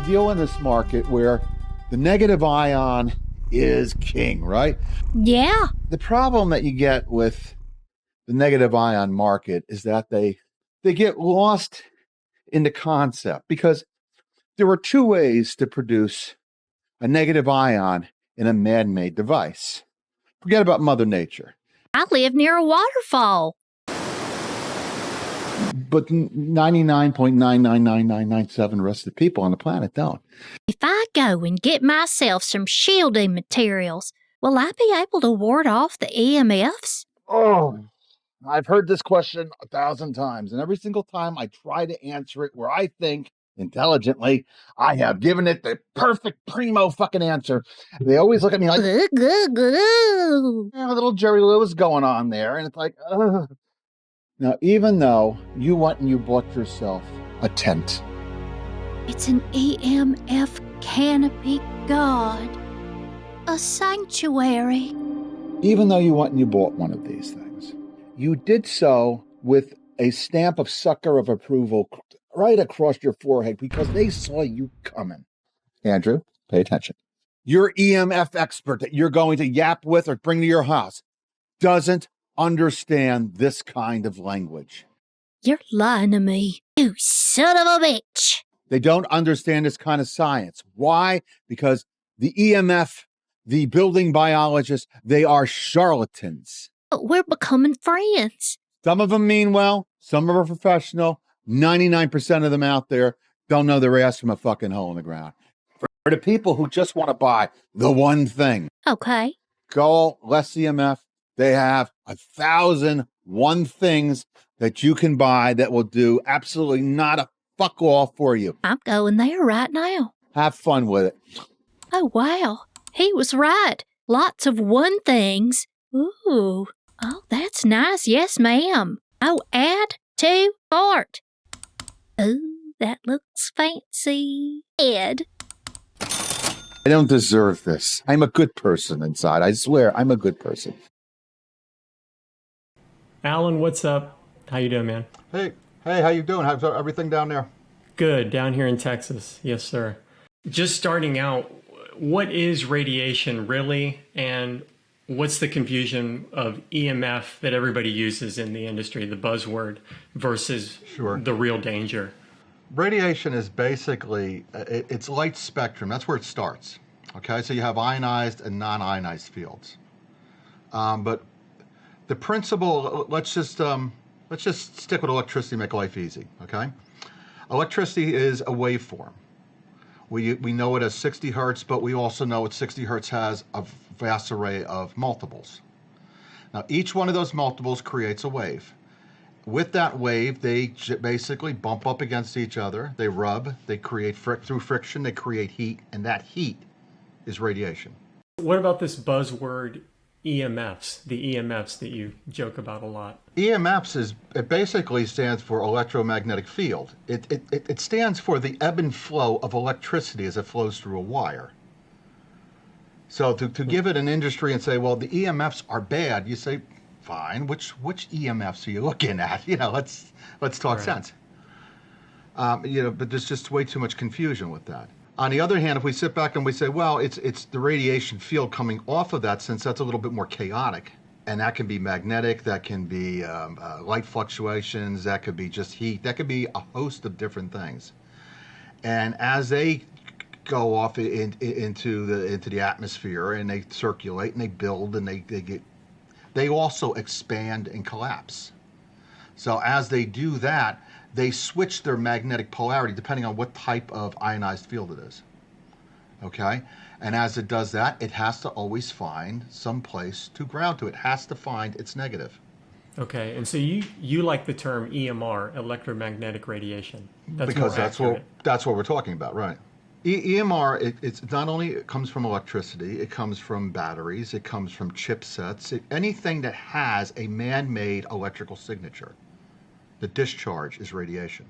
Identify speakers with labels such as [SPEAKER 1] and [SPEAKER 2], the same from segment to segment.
[SPEAKER 1] deal in this market where the negative ion is king, right?
[SPEAKER 2] Yeah.
[SPEAKER 1] The problem that you get with the negative ion market is that they get lost in the concept, because there are two ways to produce a negative ion in a man-made device. Forget about Mother Nature.
[SPEAKER 2] I live near a waterfall.
[SPEAKER 1] But 99.999997 rest of the people on the planet don't.
[SPEAKER 2] If I go and get myself some shielding materials, will I be able to ward off the EMFs?
[SPEAKER 1] Oh, I've heard this question 1,000 times, and every single time I try to answer it where I think intelligently I have given it the perfect primo fucking answer. They always look at me like, little Jerry Lewis going on there, and it's like, ugh. Now, even though you went and you bought yourself a tent.
[SPEAKER 2] It's an EMF canopy god. A sanctuary.
[SPEAKER 1] Even though you went and you bought one of these things, you did so with a stamp of sucker of approval right across your forehead because they saw you coming. Andrew, pay attention. Your EMF expert that you're going to yap with or bring to your house doesn't understand this kind of language.
[SPEAKER 2] You're lying to me, you son of a bitch.
[SPEAKER 1] They don't understand this kind of science. Why? Because the EMF, the building biologists, they are charlatans.
[SPEAKER 2] But we're becoming friends.
[SPEAKER 1] Some of them mean well, some of them are professional. 99% of them out there don't know their ass from a fucking hole in the ground. For the people who just want to buy the one thing.
[SPEAKER 2] Okay.
[SPEAKER 1] Go less EMF. They have 1,001 things that you can buy that will do absolutely not a fuck all for you.
[SPEAKER 2] I'm going there right now.
[SPEAKER 1] Have fun with it.
[SPEAKER 2] Oh, wow. He was right. Lots of one things. Ooh. Oh, that's nice. Yes, ma'am. Oh, add to cart. Ooh, that looks fancy. Ed.
[SPEAKER 1] I don't deserve this. I'm a good person inside. I swear, I'm a good person.
[SPEAKER 3] Alan, what's up? How you doing, man?
[SPEAKER 4] Hey, how you doing? How's everything down there?
[SPEAKER 3] Good, down here in Texas. Yes, sir. Just starting out, what is radiation really, and what's the confusion of EMF that everybody uses in the industry, the buzzword, versus the real danger?
[SPEAKER 4] Radiation is basically, it's light spectrum. That's where it starts. Okay, so you have ionized and non-ionized fields. But the principle, let's just stick with electricity, make life easy, okay? Electricity is a waveform. We know it as 60 hertz, but we also know that 60 hertz has a vast array of multiples. Now, each one of those multiples creates a wave. With that wave, they basically bump up against each other, they rub, they create through friction, they create heat, and that heat is radiation.
[SPEAKER 3] What about this buzzword EMFs, the EMFs that you joke about a lot?
[SPEAKER 4] EMFs it basically stands for electromagnetic field. It stands for the ebb and flow of electricity as it flows through a wire. So to give it an industry and say, well, the EMFs are bad, you say, fine, which EMFs are you looking at? You know, let's talk sense. You know, but there's just way too much confusion with that. On the other hand, if we sit back and we say, well, it's the radiation field coming off of that, since that's a little bit more chaotic, and that can be magnetic, that can be light fluctuations, that could be just heat, that could be a host of different things. And as they go off into the atmosphere and they circulate and they build and they also expand and collapse. So as they do that, they switch their magnetic polarity depending on what type of ionized field it is. Okay? And as it does that, it has to always find some place to ground to. It has to find its negative.
[SPEAKER 3] Okay, and so you like the term EMR, electromagnetic radiation.
[SPEAKER 4] Because that's what we're talking about, right? EMR, it's not only it comes from electricity, it comes from batteries, it comes from chipsets, anything that has a man-made electrical signature. The discharge is radiation.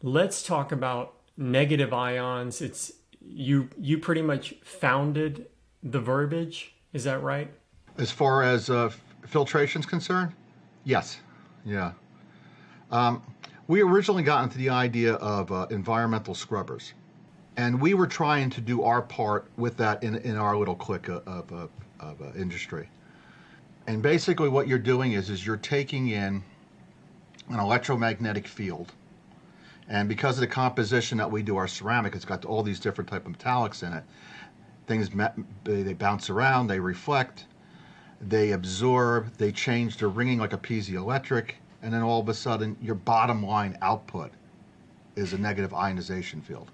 [SPEAKER 3] Let's talk about negative ions. It's you pretty much founded the verbiage, is that right?
[SPEAKER 4] As far as filtration's concerned, yes, yeah. We originally got into the idea of environmental scrubbers. And we were trying to do our part with that in our little clique of industry. And basically what you're doing is you're taking in an electromagnetic field. And because of the composition that we do our ceramic, it's got all these different type of metallics in it. Things, they bounce around, they reflect, they absorb, they change their ringing like a piezoelectric, and then all of a sudden your bottom line output is a negative ionization field.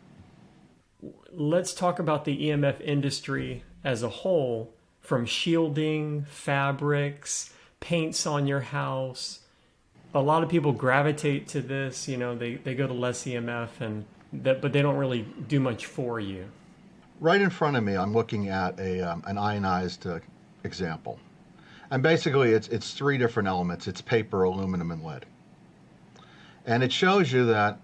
[SPEAKER 3] Let's talk about the EMF industry as a whole, from shielding, fabrics, paints on your house. A lot of people gravitate to this, you know, they go to less EMF but they don't really do much for you.
[SPEAKER 4] Right in front of me, I'm looking at an ionized example. And basically it's three different elements. It's paper, aluminum, and lead. And it shows you that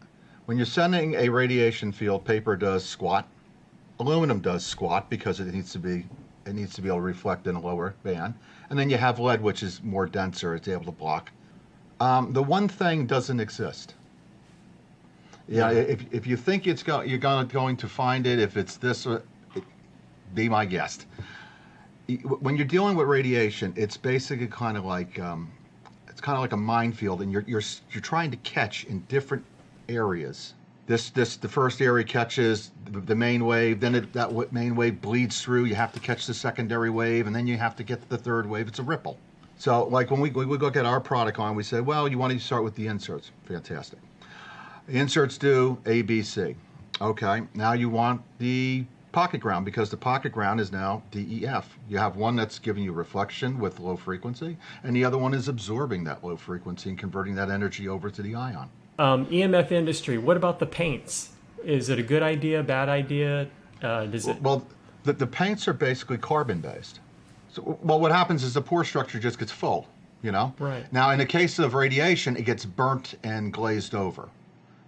[SPEAKER 4] when you're sending a radiation field, paper does squat. Aluminum does squat because it needs to be able to reflect in a lower band. And then you have lead, which is more denser. It's able to block. The one thing doesn't exist. Yeah, if you think you're going to find it, if it's this, be my guest. When you're dealing with radiation, it's basically kind of like a minefield, and you're trying to catch in different areas. The first area catches the main wave, then that main wave bleeds through. You have to catch the secondary wave, and then you have to get to the third wave. It's a ripple. So, like when we look at our product line, we say, well, you want to start with the inserts. Fantastic. The inserts do A, B, C. Okay, now you want the pocket ground, because the pocket ground is now DEF. You have one that's giving you reflection with low frequency, and the other one is absorbing that low frequency and converting that energy over to the ion.
[SPEAKER 3] EMF industry, what about the paints? Is it a good idea, bad idea?
[SPEAKER 4] Well, the paints are basically carbon-based. So, well, what happens is the pore structure just gets full, you know?
[SPEAKER 3] Right.
[SPEAKER 4] Now, in the case of radiation, it gets burnt and glazed over,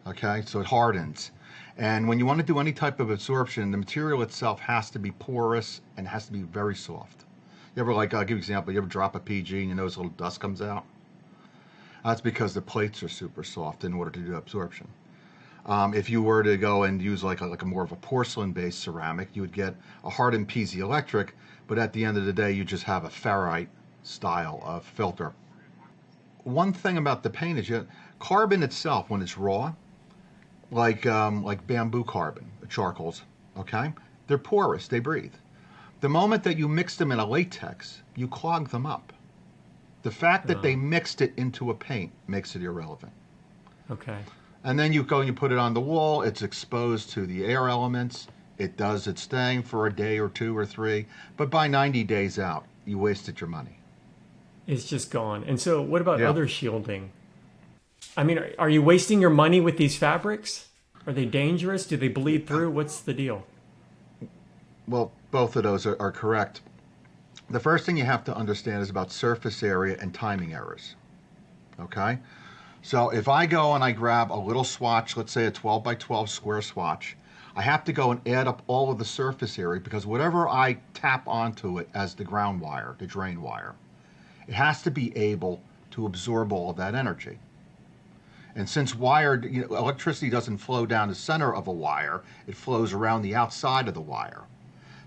[SPEAKER 4] okay? So it hardens. And when you want to do any type of absorption, the material itself has to be porous and has to be very soft. You ever, like, I'll give you an example, you ever drop a PG and you notice a little dust comes out? That's because the plates are super soft in order to do absorption. If you were to go and use like a more of a porcelain-based ceramic, you would get a hardened piezoelectric, but at the end of the day, you just have a ferrite style of filter. One thing about the paint is carbon itself, when it's raw, like bamboo carbon, charcoals, okay? They're porous, they breathe. The moment that you mix them in a latex, you clog them up. The fact that they mixed it into a paint makes it irrelevant.
[SPEAKER 3] Okay.
[SPEAKER 4] And then you go and you put it on the wall, it's exposed to the air elements, it does its thing for a day or two or three, but by 90 days out, you wasted your money.
[SPEAKER 3] It's just gone. And so what about other shielding? I mean, are you wasting your money with these fabrics? Are they dangerous? Do they bleed through? What's the deal?
[SPEAKER 4] Well, both of those are correct. The first thing you have to understand is about surface area and timing errors, okay? So if I go and I grab a little swatch, let's say a 12 by 12 square swatch, I have to go and add up all of the surface area, because whatever I tap onto it as the ground wire, the drain wire, it has to be able to absorb all of that energy. And since electricity doesn't flow down the center of a wire, it flows around the outside of the wire.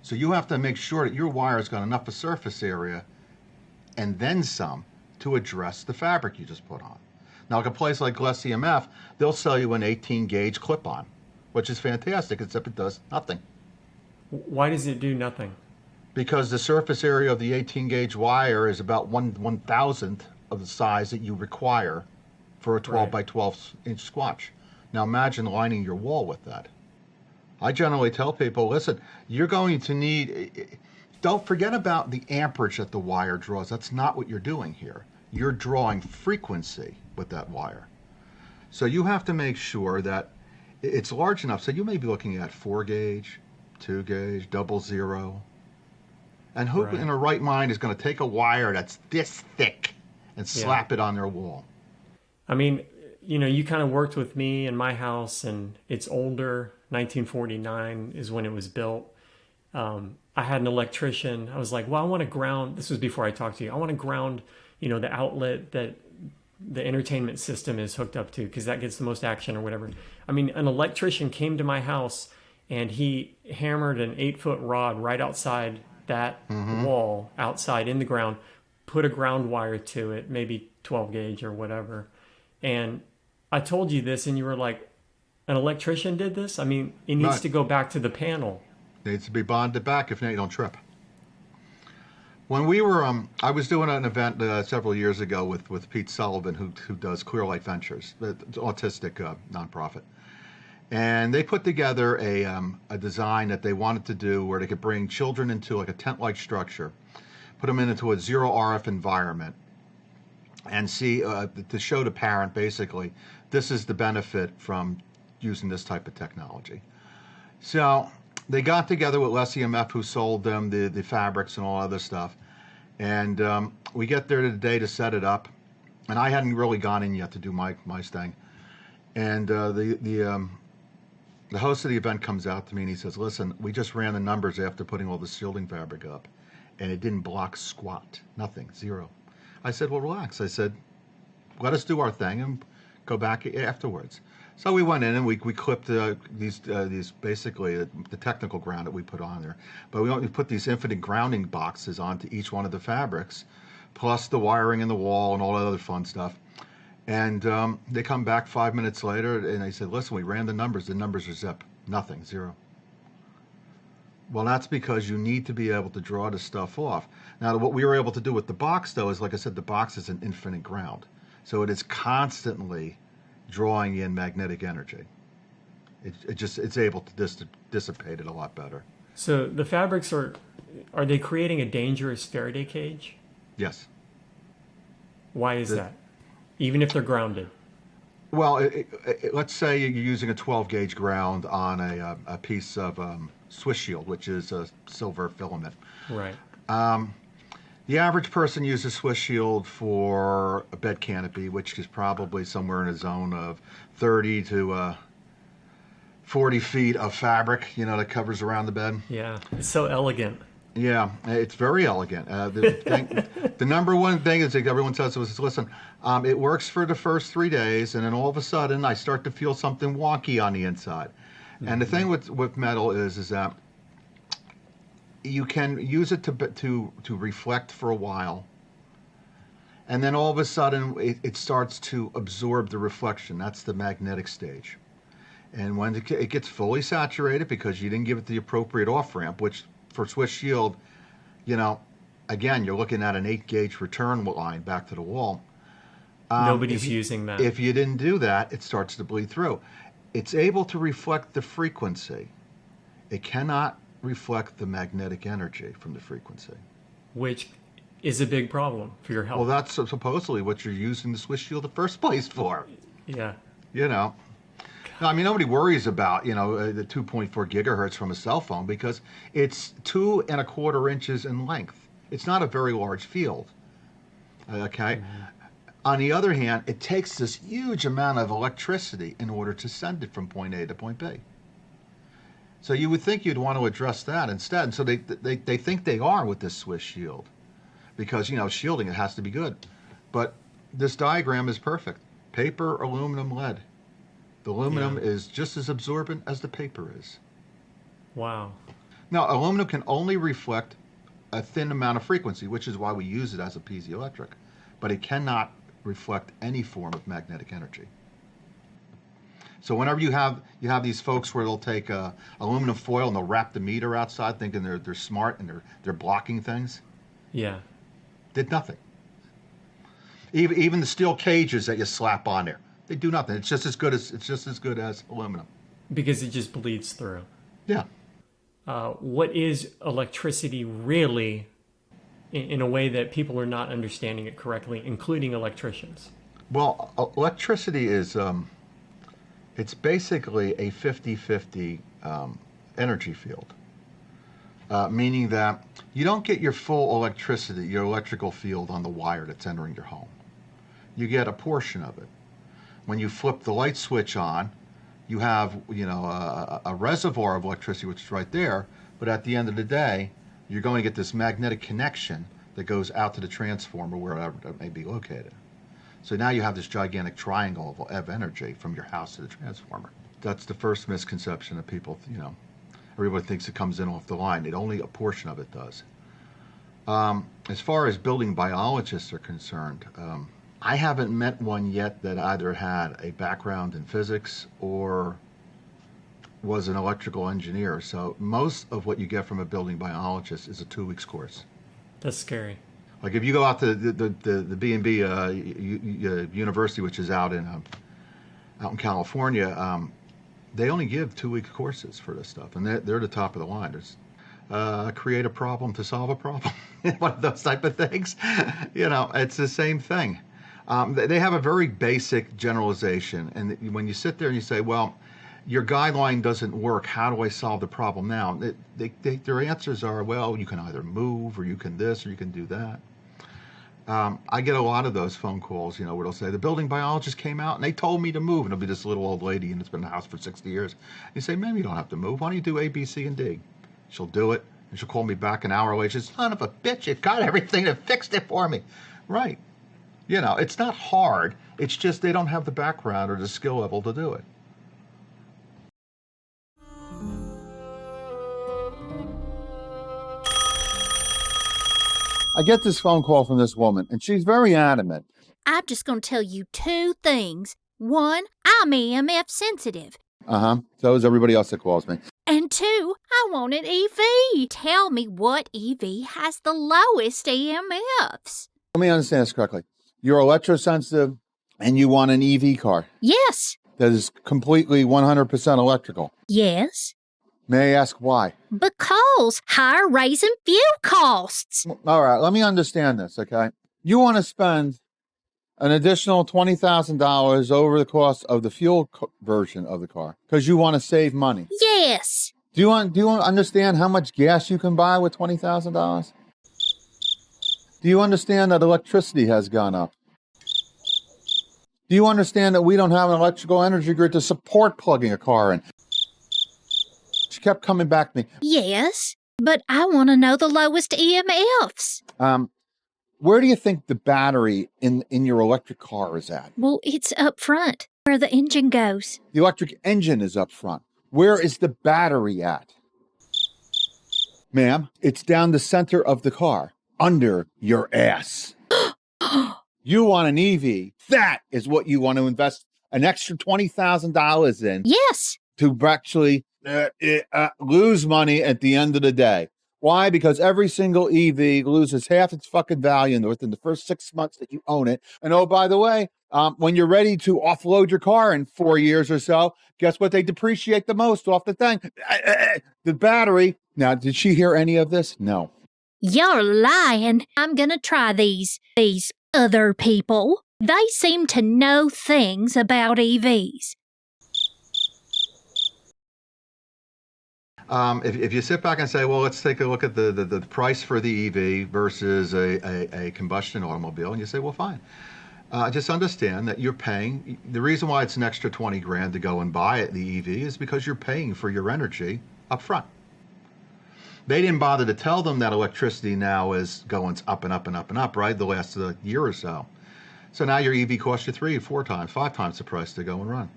[SPEAKER 4] So you have to make sure that your wire's got enough of surface area and then some to address the fabric you just put on. Now, like a place like Glass EMF, they'll sell you an 18 gauge clip-on, which is fantastic, except it does nothing.
[SPEAKER 3] Why does it do nothing?
[SPEAKER 4] Because the surface area of the 18 gauge wire is about 1/1000th of the size that you require for a 12 by 12 inch swatch. Now imagine lining your wall with that. I generally tell people, listen, you're going to need, don't forget about the amperage that the wire draws. That's not what you're doing here. You're drawing frequency with that wire. So you have to make sure that it's large enough. So you may be looking at 4 gauge, 2 gauge, 00. And who in their right mind is going to take a wire that's this thick and slap it on their wall?
[SPEAKER 3] I mean, you know, you kind of worked with me in my house, and it's older. 1949 is when it was built. I had an electrician. I was like, well, I want to ground. This was before I talked to you. I want to ground, you know, the outlet that the entertainment system is hooked up to, because that gets the most action or whatever. I mean, an electrician came to my house and he hammered an 8-foot rod right outside that wall, outside in the ground, put a ground wire to it, maybe 12 gauge or whatever. And I told you this, and you were like, an electrician did this? I mean, it needs
[SPEAKER 4] Right.
[SPEAKER 3] to go back to the panel.
[SPEAKER 4] Needs to be bonded back if not, you don't trip. When we were, I was doing an event several years ago with Pete Sullivan, who does Clear Light Ventures, the autistic nonprofit. And they put together a design that they wanted to do where they could bring children into like a tent-like structure, put them into a zero RF environment, and see to show the parent basically this is the benefit from using this type of technology. So they got together with Les EMF, who sold them the fabrics and all other stuff, and we get there today to set it up, and I hadn't really gone in yet to do my thing, and the host of the event comes out to me and he says, listen, we just ran the numbers after putting all the shielding fabric up, and it didn't block squat, nothing, zero. I said, well, relax. I said, let us do our thing and go back afterwards. So we went in and we clipped these basically the technical ground that we put on there. But we put these infinite grounding boxes onto each one of the fabrics, plus the wiring in the wall and all that other fun stuff. And they come back 5 minutes later and they said, listen, we ran the numbers are zip, nothing, zero. Well, that's because you need to be able to draw the stuff off. Now, what we were able to do with the box, though, is, like I said, the box is an infinite ground. So it is constantly drawing in magnetic energy. It's able to dissipate it a lot better.
[SPEAKER 3] So the fabrics are they creating a dangerous Faraday cage?
[SPEAKER 4] Yes.
[SPEAKER 3] Why is that? Even if they're grounded?
[SPEAKER 4] Well, let's say you're using a 12 gauge ground on a piece of Swiss shield, which is a silver filament.
[SPEAKER 3] Right.
[SPEAKER 4] The average person uses Swiss shield for a bed canopy, which is probably somewhere in a zone of 30 to 40 feet of fabric, that covers around the bed.
[SPEAKER 3] Yeah, it's so elegant.
[SPEAKER 4] Yeah, it's very elegant. The number one thing is that everyone says is, listen, it works for the first 3 days, and then all of a sudden I start to feel something wonky on the inside. Mm-hmm. And the thing with metal is that you can use it to reflect for a while, and then all of a sudden it starts to absorb the reflection. That's the magnetic stage. And when it gets fully saturated because you didn't give it the appropriate off-ramp, which for Swiss shield, again, you're looking at an 8 gauge return line back to the wall.
[SPEAKER 3] Nobody's using that.
[SPEAKER 4] If you didn't do that, it starts to bleed through. It's able to reflect the frequency. It cannot reflect the magnetic energy from the frequency.
[SPEAKER 3] Which is a big problem for your health.
[SPEAKER 4] Well, that's supposedly what you're using the Swiss shield in the first place for.
[SPEAKER 3] Yeah.
[SPEAKER 4] I mean, nobody worries about, the 2.4 gigahertz from a cell phone because it's 2 1/4 inches in length. It's not a very large field. Okay? Mm-hmm. On the other hand, it takes this huge amount of electricity in order to send it from point A to point B. So you would think you'd want to address that instead. And so they think they are with this Swiss shield because, shielding, it has to be good. But this diagram is perfect. Paper, aluminum, lead. The aluminum is just as absorbent as the paper is.
[SPEAKER 3] Wow.
[SPEAKER 4] Now, aluminum can only reflect a thin amount of frequency, which is why we use it as a piezoelectric. But it cannot reflect any form of magnetic energy. So whenever you have these folks where they'll take aluminum foil and they'll wrap the meter outside thinking they're smart and they're blocking things.
[SPEAKER 3] Yeah.
[SPEAKER 4] Did nothing. Even the steel cages that you slap on there. They do nothing. It's just as good as aluminum.
[SPEAKER 3] Because it just bleeds through.
[SPEAKER 4] Yeah.
[SPEAKER 3] What is electricity really, in a way that people are not understanding it correctly, including electricians?
[SPEAKER 4] Well, electricity is it's basically a 50-50 energy field, meaning that you don't get your full electricity, your electrical field on the wire that's entering your home. You get a portion of it. When you flip the light switch on, you have a reservoir of electricity, which is right there, but at the end of the day, you're going to get this magnetic connection that goes out to the transformer wherever it may be located. So now you have this gigantic triangle of energy from your house to the transformer. That's the first misconception that people, Everybody thinks it comes in off the line. Only a portion of it does. As far as building biologists are concerned, I haven't met one yet that either had a background in physics or was an electrical engineer. So most of what you get from a building biologist is a 2 weeks course.
[SPEAKER 3] That's scary.
[SPEAKER 4] Like if you go out to the B&B University, which is out in California, they only give 2 week courses for this stuff, and they're the top of the line. There's create a problem to solve a problem, one of those type of things. It's the same thing. They have a very basic generalization, and when you sit there and you say, well, your guideline doesn't work, how do I solve the problem now? Their answers are, well, you can either move, or you can this, or you can do that. I get a lot of those phone calls, where they'll say, the building biologist came out and they told me to move. And it'll be this little old lady and it's been in the house for 60 years. You say, maybe you don't have to move. Why don't you do A, B, C, and D? She'll do it. And she'll call me back an hour later. She says, son of a bitch, you got everything and fixed it for me. Right. It's not hard. It's just they don't have the background or the skill level to do it.
[SPEAKER 1] I get this phone call from this woman, and she's very adamant.
[SPEAKER 2] I'm just going to tell you 2 things. 1, I'm EMF sensitive.
[SPEAKER 1] So is everybody else that calls me.
[SPEAKER 2] And 2, I want an EV. Tell me what EV has the lowest EMFs.
[SPEAKER 1] Let me understand this correctly. You're electrosensitive, and you want an EV car.
[SPEAKER 2] Yes.
[SPEAKER 1] That is completely 100% electrical.
[SPEAKER 2] Yes.
[SPEAKER 1] May I ask why?
[SPEAKER 2] Because higher raising fuel costs.
[SPEAKER 1] All right, let me understand this, okay? You want to spend an additional $20,000 over the cost of the fuel version of the car because you want to save money.
[SPEAKER 2] Yes.
[SPEAKER 1] Do you want to understand how much gas you can buy with $20,000? Do you understand that electricity has gone up? Do you understand that we don't have an electrical energy grid to support plugging a car in? She kept coming back to me.
[SPEAKER 2] Yes, but I want to know the lowest EMFs.
[SPEAKER 1] Where do you think the battery in your electric car is at?
[SPEAKER 2] Well, it's up front where the engine goes.
[SPEAKER 1] The electric engine is up front. Where is the battery at? Ma'am, it's down the center of the car, under your ass. You want an EV. That is what you want to invest an extra $20,000 in.
[SPEAKER 2] Yes.
[SPEAKER 1] To actually lose money at the end of the day. Why? Because every single EV loses half its fucking value within the first 6 months that you own it. And oh, by the way, when you're ready to offload your car in 4 years or so, guess what they depreciate the most off the thing? The battery. Now, did she hear any of this? No.
[SPEAKER 2] You're lying. I'm going to try these other people. They seem to know things about EVs.
[SPEAKER 4] If you sit back and say, well, let's take a look at the price for the EV versus a combustion automobile, and you say, well, fine. Just understand that you're paying. The reason why it's an extra 20 grand to go and buy it, the EV, is because you're paying for your energy up front. They didn't bother to tell them that electricity now is going up and up and up and up, right, the last year or so. So now your EV costs you 3, 4 times, 5 times the price to go and run.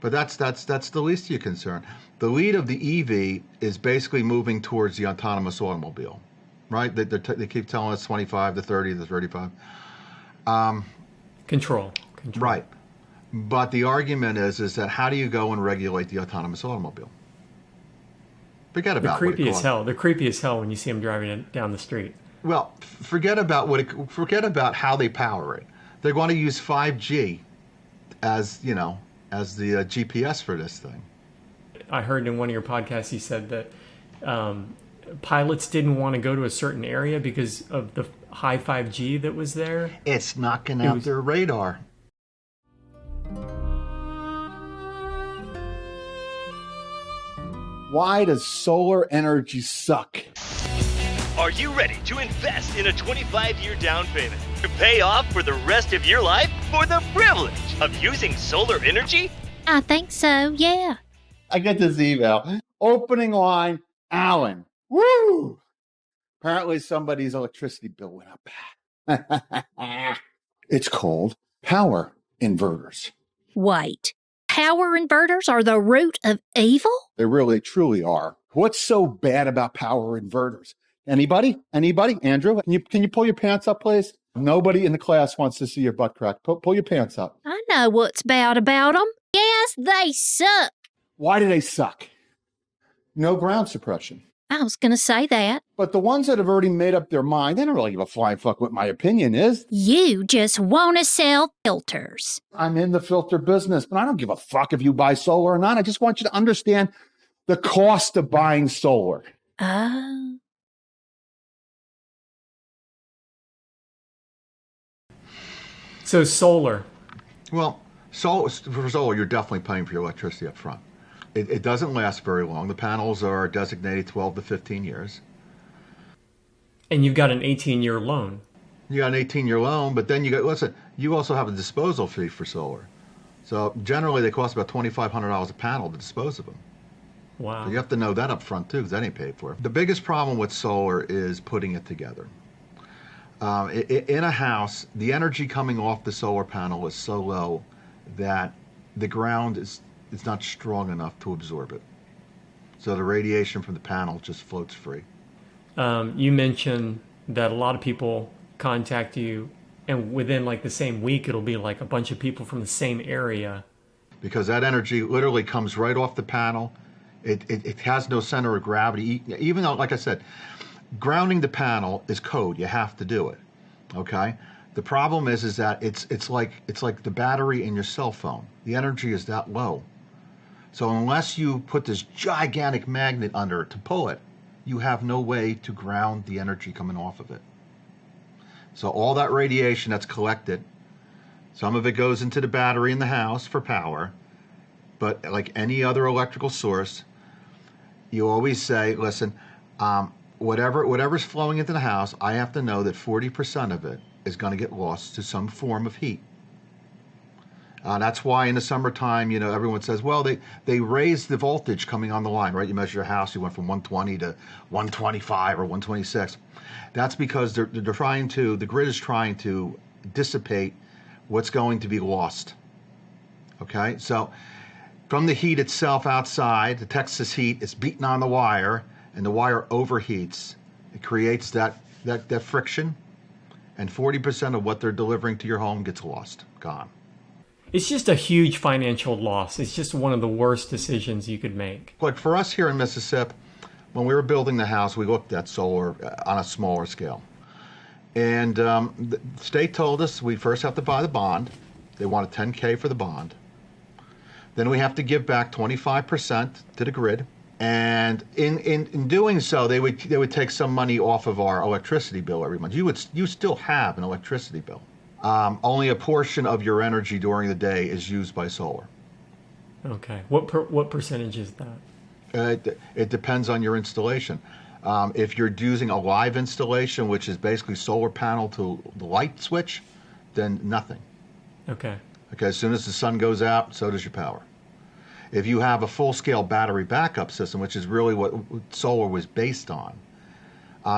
[SPEAKER 4] But that's the least of your concern. The lead of the EV is basically moving towards the autonomous automobile, right? They keep telling us 25 to 30 to 35.
[SPEAKER 3] Control.
[SPEAKER 4] Right. But the argument is that how do you go and regulate the autonomous automobile? Forget about
[SPEAKER 3] They're creepy as hell. They're creepy as hell when you see them driving down the street.
[SPEAKER 4] Well, forget about how they power it. They're going to use 5G as the GPS for this thing.
[SPEAKER 3] I heard in one of your podcasts you said that pilots didn't want to go to a certain area because of the high 5G that was there.
[SPEAKER 4] It's knocking out their radar.
[SPEAKER 1] Why does solar energy suck?
[SPEAKER 5] Are you ready to invest in a 25-year down payment to pay off for the rest of your life for the privilege of using solar energy?
[SPEAKER 2] I think so, yeah.
[SPEAKER 1] I get this email. Opening line, Alan. Woo! Apparently somebody's electricity bill went up. It's called power inverters.
[SPEAKER 2] Wait, power inverters are the root of evil?
[SPEAKER 1] They really, truly are. What's so bad about power inverters? Anybody? Anybody? Andrew, can you pull your pants up, please? Nobody in the class wants to see your butt crack. Pull your pants up.
[SPEAKER 2] I know what's bad about them. Yes, they suck.
[SPEAKER 1] Why do they suck? No ground suppression.
[SPEAKER 2] I was going to say that.
[SPEAKER 1] But the ones that have already made up their mind, they don't really give a flying fuck what my opinion is.
[SPEAKER 2] You just want to sell filters.
[SPEAKER 1] I'm in the filter business, but I don't give a fuck if you buy solar or not. I just want you to understand the cost of buying solar.
[SPEAKER 2] Oh.
[SPEAKER 3] So solar.
[SPEAKER 4] Well, for solar, you're definitely paying for your electricity up front. It doesn't last very long. The panels are designated 12 to 15 years.
[SPEAKER 3] And you've got an 18-year loan.
[SPEAKER 4] You got an 18-year loan, but then you also have a disposal fee for solar. So generally, they cost about $2,500 a panel to dispose of them.
[SPEAKER 3] Wow.
[SPEAKER 4] So you have to know that up front, too, because that ain't paid for. The biggest problem with solar is putting it together. In a house, the energy coming off the solar panel is so low that the ground is not strong enough to absorb it. So the radiation from the panel just floats free.
[SPEAKER 3] You mentioned that a lot of people contact you, and within like the same week, it'll be like a bunch of people from the same area.
[SPEAKER 4] Because that energy literally comes right off the panel. It has no center of gravity. Even though, like I said, grounding the panel is code. You have to do it. Okay? The problem is that it's like the battery in your cell phone. The energy is that low. So unless you put this gigantic magnet under it to pull it, you have no way to ground the energy coming off of it. So all that radiation that's collected, some of it goes into the battery in the house for power, but like any other electrical source, you always say, listen, whatever's flowing into the house, I have to know that 40% of it is going to get lost to some form of heat. That's why in the summertime, everyone says, well, they raised the voltage coming on the line, right? You measure your house, you went from 120 to 125 or 126. That's because the grid is trying to dissipate what's going to be lost. Okay, so from the heat itself outside, the Texas heat is beating on the wire, and the wire overheats. It creates that friction, and 40% of what they're delivering to your home gets lost, gone.
[SPEAKER 3] It's just a huge financial loss. It's just one of the worst decisions you could make.
[SPEAKER 4] Like for us here in Mississippi, when we were building the house, we looked at solar on a smaller scale. And the state told us we first have to buy the bond. They wanted $10K for the bond. Then we have to give back 25% to the grid. And in doing so, they would take some money off of our electricity bill every month. You still have an electricity bill. Only a portion of your energy during the day is used by solar.
[SPEAKER 3] Okay. What percentage is that?
[SPEAKER 4] It depends on your installation. If you're using a live installation, which is basically solar panel to the light switch, then nothing.
[SPEAKER 3] Okay.
[SPEAKER 4] Okay. As soon as the sun goes out, so does your power. If you have a full-scale battery backup system, which is really what solar was based on,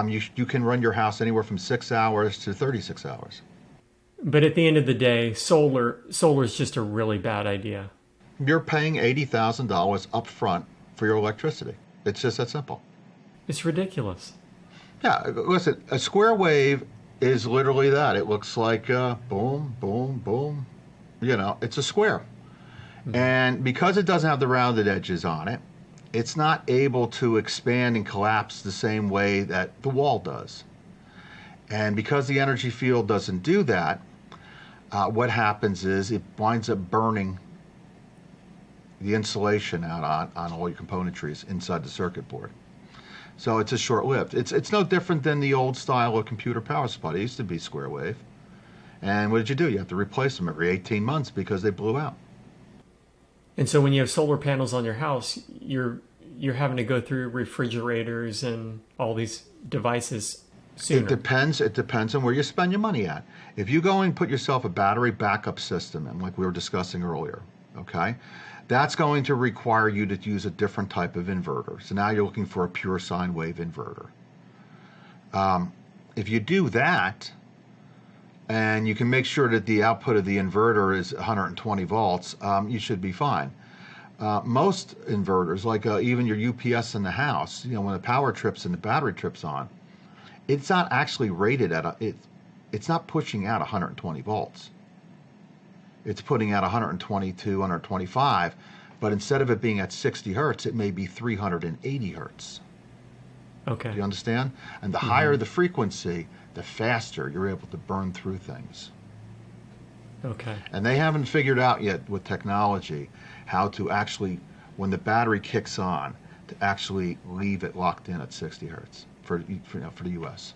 [SPEAKER 4] you can run your house anywhere from 6 hours to 36 hours.
[SPEAKER 3] But at the end of the day, solar is just a really bad idea.
[SPEAKER 4] You're paying $80,000 up front for your electricity. It's just that simple.
[SPEAKER 3] It's ridiculous.
[SPEAKER 4] Yeah, listen, a square wave is literally that. It looks like boom, boom, boom. It's a square. Mm-hmm. And because it doesn't have the rounded edges on it, it's not able to expand and collapse the same way that the wall does. And because the energy field doesn't do that, what happens is it winds up burning the insulation out on all your componentries inside the circuit board. So it's a short-lived. It's no different than the old style of computer power supply. It used to be square wave. And what did you do? You have to replace them every 18 months because they blew out.
[SPEAKER 3] And so when you have solar panels on your house, you're having to go through refrigerators and all these devices sooner. It
[SPEAKER 4] depends on where you spend your money at. If you go and put yourself a battery backup system, and like we were discussing earlier, okay, that's going to require you to use a different type of inverter. So now you're looking for a pure sine wave inverter. If you do that, and you can make sure that the output of the inverter is 120 volts, you should be fine. Most inverters, like even your UPS in the house, when the power trips and the battery trips on, it's not actually rated at it's not pushing out 120 volts. It's putting out 122, 125, but instead of it being at 60 hertz, it may be 380 hertz.
[SPEAKER 3] Okay.
[SPEAKER 4] Do you understand? And the higher the frequency, the faster you're able to burn through things.
[SPEAKER 3] Okay.
[SPEAKER 4] And they haven't figured out yet with technology how to actually, when the battery kicks on, to actually leave it locked in at 60 hertz for the US.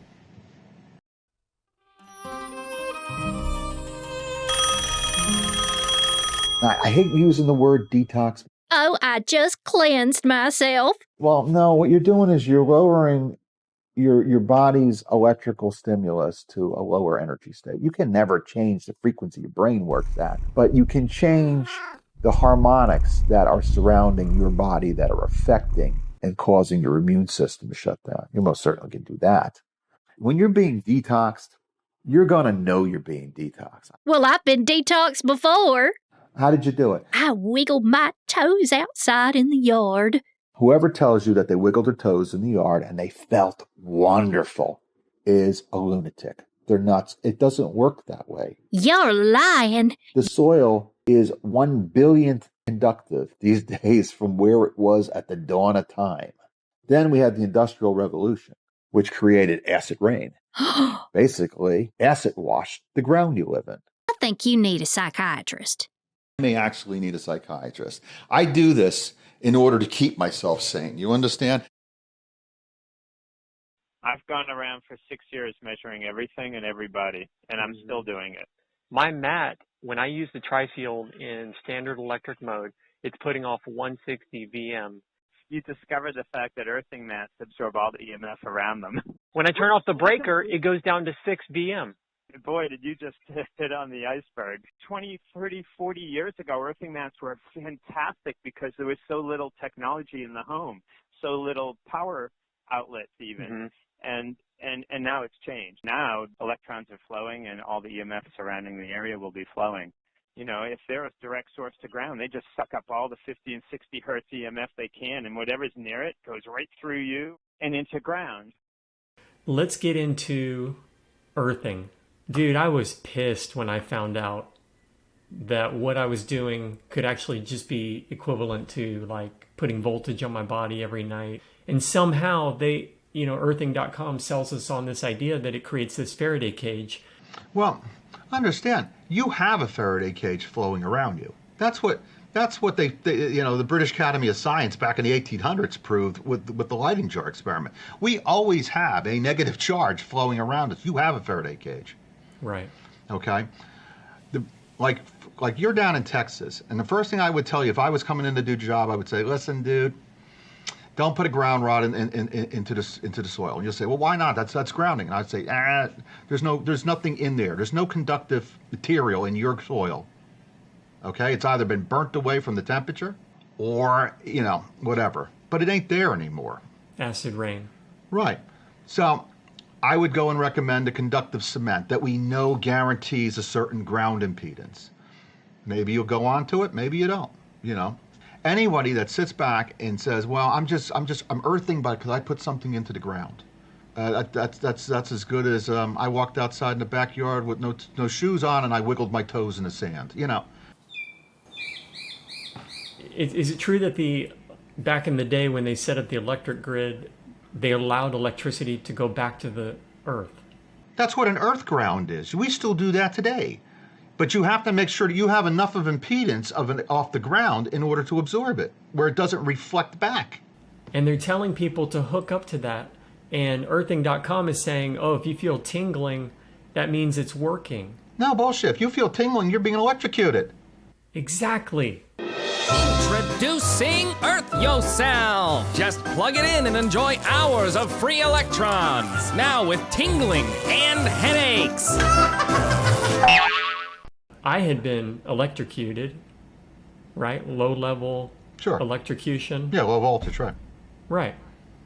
[SPEAKER 1] I hate using the word detox.
[SPEAKER 2] Oh, I just cleansed myself.
[SPEAKER 1] Well, no, what you're doing is you're lowering your body's electrical stimulus to a lower energy state. You can never change the frequency your brain works at, but you can change the harmonics that are surrounding your body that are affecting and causing your immune system to shut down. You most certainly can do that. When you're being detoxed, you're going to know you're being detoxed.
[SPEAKER 2] Well, I've been detoxed before.
[SPEAKER 1] How did you do it?
[SPEAKER 2] I wiggled my toes outside in the yard.
[SPEAKER 1] Whoever tells you that they wiggled their toes in the yard and they felt wonderful is a lunatic. They're nuts. It doesn't work that way.
[SPEAKER 2] You're lying.
[SPEAKER 1] The soil is 1 billionth conductive these days from where it was at the dawn of time. Then we had the Industrial Revolution, which created acid rain. Basically, acid washed the ground you live in.
[SPEAKER 2] I think you need a psychiatrist.
[SPEAKER 1] I may actually need a psychiatrist. I do this in order to keep myself sane. You understand?
[SPEAKER 6] I've gone around for 6 years measuring everything and everybody, and I'm still doing it.
[SPEAKER 3] My mat, when I use the tri-field in standard electric mode, it's putting off 160 VM.
[SPEAKER 6] You discover the fact that earthing mats absorb all the EMF around them.
[SPEAKER 3] When I turn off the breaker, it goes down to 6 VM.
[SPEAKER 6] Boy, did you just hit on the iceberg. 20, 30, 40 years ago, earthing mats were fantastic because there was so little technology in the home, so little power outlets even. And now it's changed. Now electrons are flowing and all the EMF surrounding the area will be flowing. If they're a direct source to ground, they just suck up all the 50 and 60 hertz EMF they can, and whatever's near it goes right through you and into ground.
[SPEAKER 3] Let's get into earthing. Dude, I was pissed when I found out that what I was doing could actually just be equivalent to like putting voltage on my body every night. And somehow they, earthing.com sells us on this idea that it creates this Faraday cage.
[SPEAKER 4] Well, understand, you have a Faraday cage flowing around you. That's what they the British Academy of Science back in the 1800s proved with the lighting jar experiment. We always have a negative charge flowing around us. You have a Faraday cage.
[SPEAKER 3] Right.
[SPEAKER 4] Okay. Like you're down in Texas, and the first thing I would tell you if I was coming in to do a job, I would say, listen, dude, don't put a ground rod into the soil. And you'll say, well, why not? That's grounding. And I'd say, there's nothing in there. There's no conductive material in your soil. Okay, it's either been burnt away from the temperature, or whatever. But it ain't there anymore.
[SPEAKER 3] Acid rain.
[SPEAKER 4] Right. So I would go and recommend a conductive cement that we know guarantees a certain ground impedance. Maybe you'll go on to it, maybe you don't. Anybody that sits back and says, well, I'm earthing because I put something into the ground. That's as good as I walked outside in the backyard with no shoes on and I wiggled my toes in the sand.
[SPEAKER 3] Is it true that back in the day when they set up the electric grid, they allowed electricity to go back to the earth?
[SPEAKER 4] That's what an earth ground is. We still do that today. But you have to make sure that you have enough of impedance off the ground in order to absorb it, where it doesn't reflect back.
[SPEAKER 3] And they're telling people to hook up to that. And earthing.com is saying, oh, if you feel tingling, that means it's working.
[SPEAKER 4] No, bullshit. If you feel tingling, you're being electrocuted.
[SPEAKER 3] Exactly.
[SPEAKER 7] Introducing Earth Yourself! Just plug it in and enjoy hours of free electrons. Now with tingling and headaches.
[SPEAKER 3] I had been electrocuted, right? Low level electrocution.
[SPEAKER 4] Yeah, low voltage, right.
[SPEAKER 3] Right.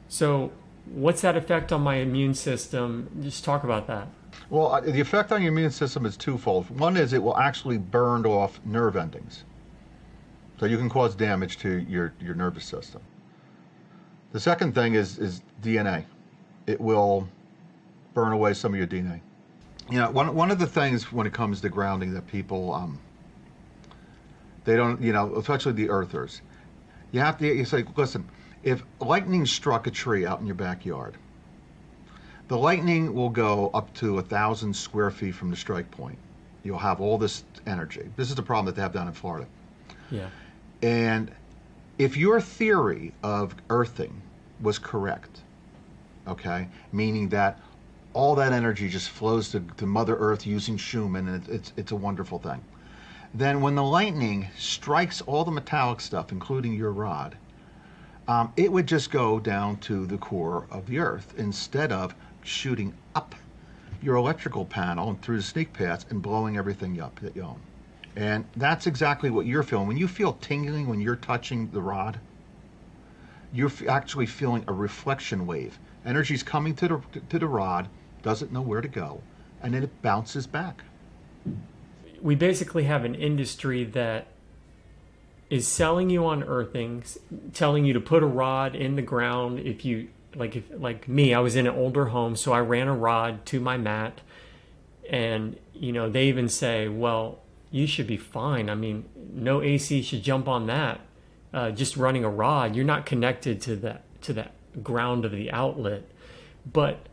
[SPEAKER 3] So what's that effect on my immune system? Just talk about that.
[SPEAKER 4] Well, the effect on your immune system is twofold. One is it will actually burn off nerve endings. So you can cause damage to your nervous system. The second thing is DNA. It will burn away some of your DNA. You know, one of the things when it comes to grounding that people, they don't, you know, especially the earthers, you say, listen, if lightning struck a tree out in your backyard, the lightning will go up to 1,000 square feet from the strike point. You'll have all this energy. This is the problem that they have down in Florida.
[SPEAKER 3] Yeah.
[SPEAKER 4] And if your theory of earthing was correct, okay, meaning that all that energy just flows to Mother Earth using Schumann, and it's a wonderful thing, then when the lightning strikes all the metallic stuff, including your rod, it would just go down to the core of the Earth instead of shooting up your electrical panel and through the sneak paths and blowing everything up that you own. And that's exactly what you're feeling. When you feel tingling when you're touching the rod, you're actually feeling a reflection wave. Energy's coming to the rod, doesn't know where to go, and then it bounces back.
[SPEAKER 3] We basically have an industry that is selling you on earthing, telling you to put a rod in the ground. If like me, I was in an older home, so I ran a rod to my mat, and you know, they even say, well, you should be fine. I mean, no AC should jump on that. Just running a rod, you're not connected to that ground of the outlet. But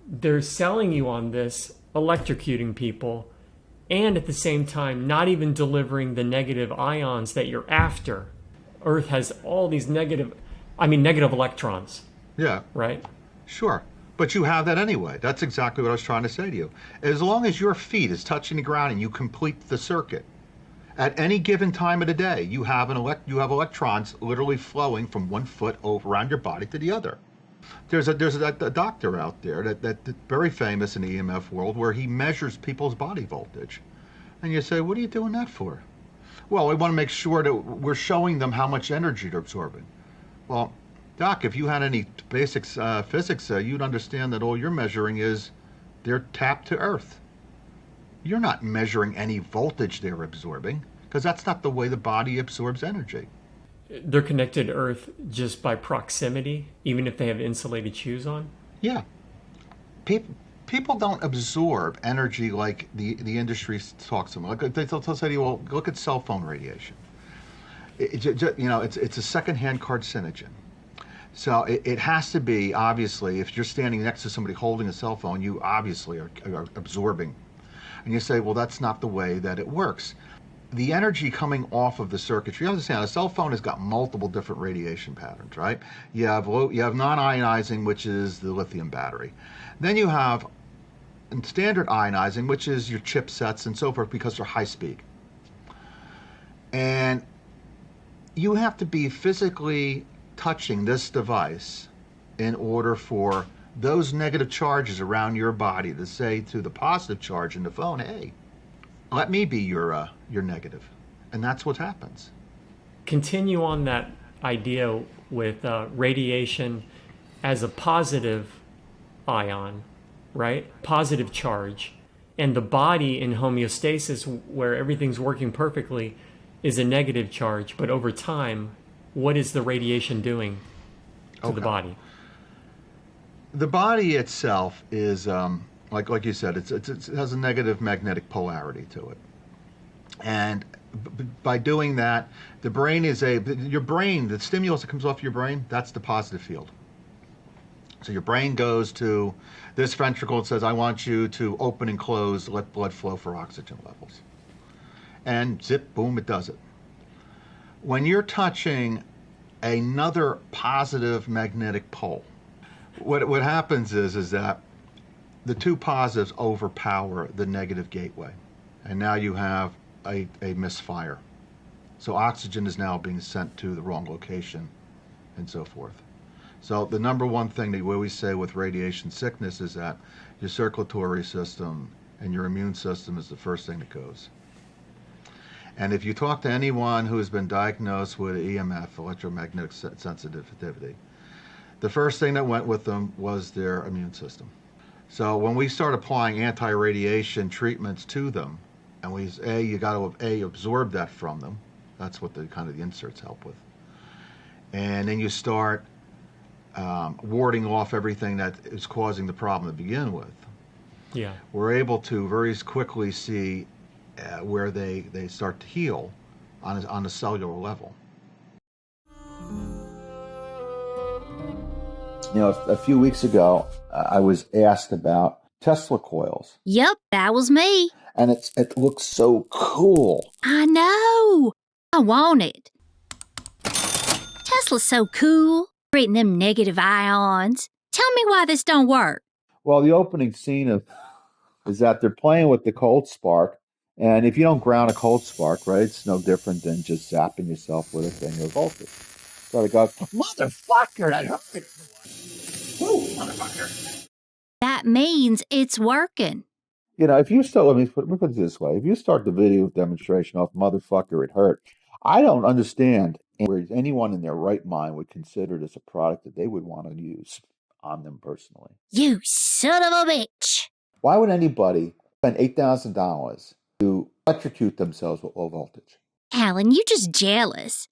[SPEAKER 3] they're selling you on this, electrocuting people, and at the same time not even delivering the negative ions that you're after. Earth has all these negative electrons.
[SPEAKER 4] Yeah.
[SPEAKER 3] Right?
[SPEAKER 4] Sure. But you have that anyway. That's exactly what I was trying to say to you. As long as your feet is touching the ground and you complete the circuit, at any given time of the day, you have electrons literally flowing from one foot over around your body to the other. There's a doctor out there that's very famous in the EMF world where he measures people's body voltage. And you say, what are you doing that for? Well, we want to make sure that we're showing them how much energy they're absorbing. Well, Doc, if you had any basic physics, you'd understand that all you're measuring is they're tapped to Earth. You're not measuring any voltage they're absorbing, because that's not the way the body absorbs energy.
[SPEAKER 3] They're connected to Earth just by proximity, even if they have insulated shoes on?
[SPEAKER 4] Yeah. People don't absorb energy like the industry talks to them. Like they'll say to you, well, look at cell phone radiation. It's a secondhand carcinogen. So it has to be, obviously, if you're standing next to somebody holding a cell phone, you obviously are absorbing. And you say, well, that's not the way that it works. The energy coming off of the circuitry, you understand, a cell phone has got multiple different radiation patterns, right? You have non-ionizing, which is the lithium battery. Then you have standard ionizing, which is your chipsets and so forth, because they're high speed. And you have to be physically touching this device in order for those negative charges around your body to say to the positive charge in the phone, hey, let me be your negative. And that's what happens.
[SPEAKER 3] Continue on that idea with radiation as a positive ion, right? Positive charge. And the body in homeostasis, where everything's working perfectly, is a negative charge. But over time, what is the radiation doing to the body?
[SPEAKER 4] The body itself is, like you said, it has a negative magnetic polarity to it. And by doing that, the brain the stimulus that comes off your brain, that's the positive field. So your brain goes to this ventricle and says, I want you to open and close, let blood flow for oxygen levels. And zip, boom, it does it. When you're touching another positive magnetic pole, what happens is that the two positives overpower the negative gateway. And now you have a misfire. So oxygen is now being sent to the wrong location and so forth. So the number one thing that we always say with radiation sickness is that your circulatory system and your immune system is the first thing that goes. And if you talk to anyone who has been diagnosed with EMF, electromagnetic sensitivity, the first thing that went with them was their immune system. So when we start applying anti-radiation treatments to them, and you got to absorb that from them. That's what the inserts help with. And then you start warding off everything that is causing the problem to begin with.
[SPEAKER 3] Yeah.
[SPEAKER 4] We're able to very quickly see where they start to heal on a cellular level.
[SPEAKER 1] You know, a few weeks ago, I was asked about Tesla coils.
[SPEAKER 2] Yep, that was me.
[SPEAKER 1] And it looks so cool.
[SPEAKER 2] I know. I want it. Tesla's so cool, creating them negative ions. Tell me why this don't work.
[SPEAKER 1] Well, the opening scene is that they're playing with the cold spark. And if you don't ground a cold spark, right, it's no different than just zapping yourself with a thing of voltage. So they go, motherfucker, that hurt. Woo, motherfucker.
[SPEAKER 2] That means it's working.
[SPEAKER 1] You know, if you start, let me put it this way. If you start the video demonstration off, motherfucker, it hurt. I don't understand where anyone in their right mind would consider this a product that they would want to use on them personally.
[SPEAKER 2] You son of a bitch.
[SPEAKER 1] Why would anybody spend $8,000 to electrocute themselves with low voltage?
[SPEAKER 2] Alan, you just jealous.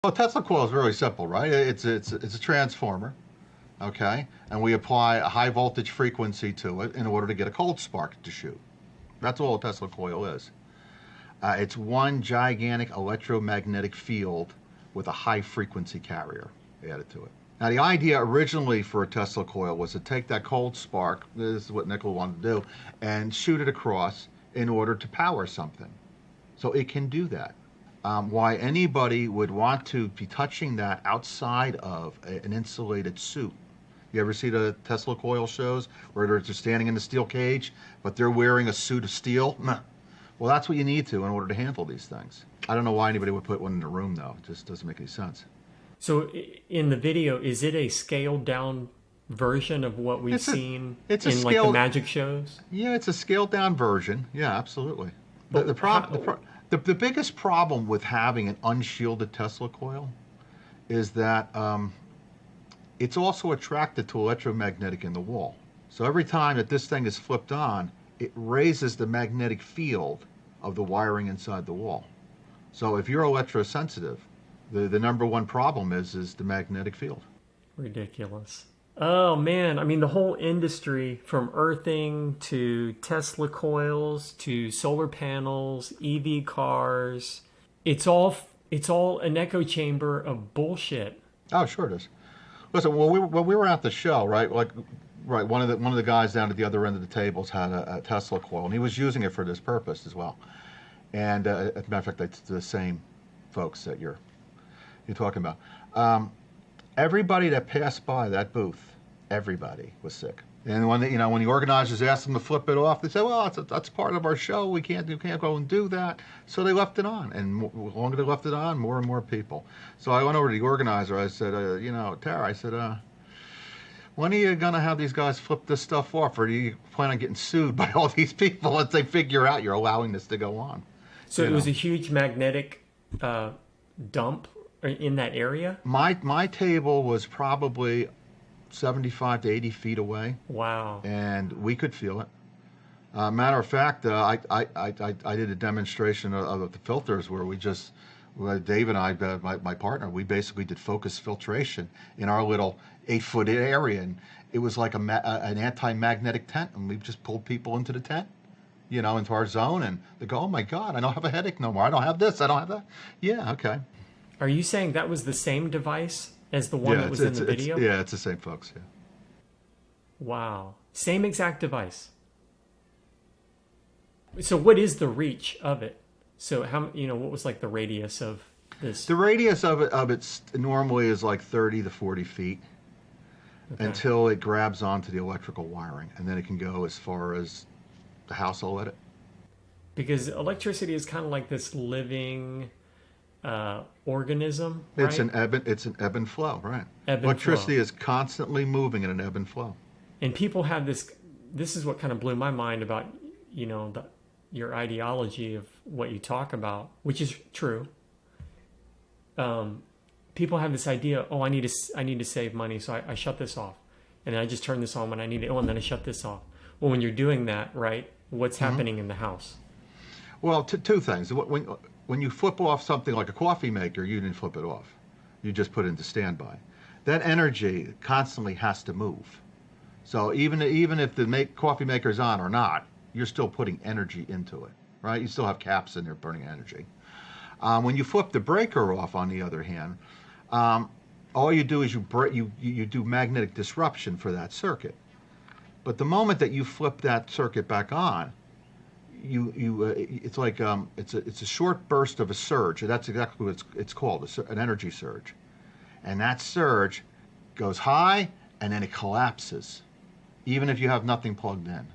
[SPEAKER 4] Well, Tesla coil is very simple, right? It's a transformer, okay? And we apply a high voltage frequency to it in order to get a cold spark to shoot. That's all a Tesla coil is. It's one gigantic electromagnetic field with a high frequency carrier added to it. Now, the idea originally for a Tesla coil was to take that cold spark, this is what Nickel wanted to do, and shoot it across in order to power something. So it can do that. Why anybody would want to be touching that outside of an insulated suit. You ever see the Tesla coil shows where they're just standing in the steel cage, but they're wearing a suit of steel? Nah. Well, that's what you need to in order to handle these things. I don't know why anybody would put one in the room, though. It just doesn't make any sense.
[SPEAKER 3] So in the video, is it a scaled down version of what we've seen in like the magic shows?
[SPEAKER 4] Yeah, it's a scaled down version. Yeah, absolutely. But the biggest problem with having an unshielded Tesla coil is that it's also attracted to electromagnetic in the wall. So every time that this thing is flipped on, it raises the magnetic field of the wiring inside the wall. So if you're electrosensitive, the number one problem is the magnetic field.
[SPEAKER 3] Ridiculous. Oh man, I mean the whole industry from earthing to Tesla coils to solar panels, EV cars, it's all an echo chamber of bullshit.
[SPEAKER 4] Oh, sure it is. Listen, when we were at the show, right? Right, one of the guys down at the other end of the tables had a Tesla coil, and he was using it for this purpose as well. And as a matter of fact, it's the same folks that you're talking about. Everybody that passed by that booth, everybody was sick. And when the organizers asked them to flip it off, they said, "Well, that's part of our show. We can't go and do that." So they left it on, and the longer they left it on, more and more people. So I went over to the organizer. I said, Tara, I said, when are you going to have these guys flip this stuff off, or do you plan on getting sued by all these people as they figure out you're allowing this to go on?
[SPEAKER 3] So it was a huge magnetic dump in that area?
[SPEAKER 4] My table was probably 75 to 80 feet away.
[SPEAKER 3] Wow. And
[SPEAKER 4] we could feel it. Matter of fact, I did a demonstration of the filters where Dave and I, my partner, we basically did focus filtration in our little 8-foot area, and it was like an anti-magnetic tent, and we just pulled people into the tent, into our zone, and they go, "Oh my God, I don't have a headache no more. I don't have this. I don't have that." Yeah, okay.
[SPEAKER 3] Are you saying that was the same device as the one that was in the video?
[SPEAKER 4] Yeah, it's the same folks. Yeah.
[SPEAKER 3] Wow, same exact device. So what is the reach of it? So what was like the radius of this?
[SPEAKER 4] The radius of it normally is like 30 to 40 feet. Okay. Until it grabs onto the electrical wiring, and then it can go as far as the house will let it.
[SPEAKER 3] Because electricity is kind of like this living organism, right?
[SPEAKER 4] It's an ebb and flow, right? Electricity is constantly moving in an ebb and flow.
[SPEAKER 3] And people have this is what kind of blew my mind about, your ideology of what you talk about, which is true. People have this idea, I need to save money, so I shut this off. and I just turn this on when I need it. Oh, and then I shut this off. Well, when you're doing that, right, what's happening in the house?
[SPEAKER 4] Well, two things. When you flip off something like a coffee maker, you didn't flip it off. You just put it into standby. That energy constantly has to move. So even if the coffee maker is on or not, you're still putting energy into it, right? You still have caps in there burning energy. When you flip the breaker off, on the other hand, all you do is you do magnetic disruption for that circuit. But the moment that you flip that circuit back on, it's like it's a short burst of a surge. That's exactly what it's called, an energy surge. And that surge goes high and then it collapses, even if you have nothing plugged in.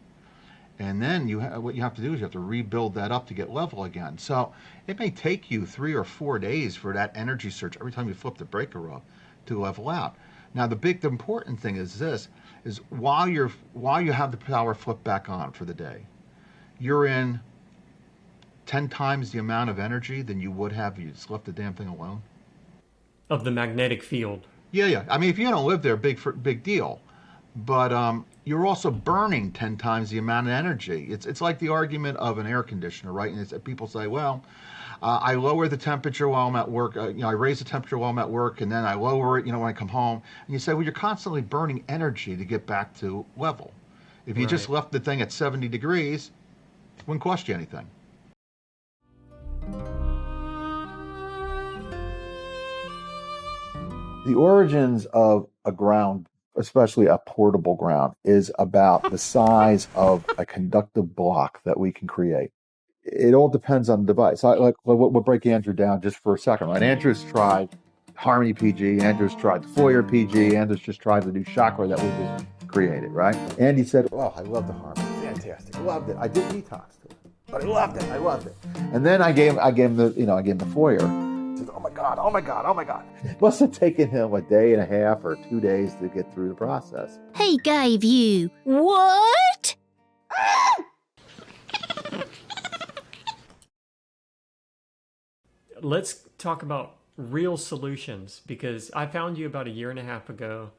[SPEAKER 4] And then what you have to do is you have to rebuild that up to get level again. So it may take you 3 or 4 days for that energy surge every time you flip the breaker up to level out. Now the important thing is this: is while you have the power flipped back on for the day, you're in 10 times the amount of energy than you would have if you just left the damn thing alone.
[SPEAKER 3] Of the magnetic field.
[SPEAKER 4] Yeah. I mean, if you don't live there, big deal. But you're also burning 10 times the amount of energy. It's like the argument of an air conditioner, right? And people say, well, I lower the temperature while I'm at work. I raise the temperature while I'm at work, and then I lower it, when I come home. And you say, well, you're constantly burning energy to get back to level. If you just left the thing at 70 degrees, it wouldn't cost you anything.
[SPEAKER 1] The origins of a ground, especially a portable ground, is about the size of a conductive block that we can create. It all depends on the device. We'll break Andrew down just for a second, right? Andrew's tried Harmony PG, Andrew's tried the Foyer PG, Andrew's just tried the new chakra that we just created, right? Andy said, "Oh, I love the Harmony, fantastic, I loved it. I did detox to it, but I loved it. And then I gave him the Foyer. He said, oh my God. It must have taken him a day and a half or 2 days to get through the process.
[SPEAKER 2] He gave you what?
[SPEAKER 3] Let's talk about real solutions, because I found you about 1.5 years ago.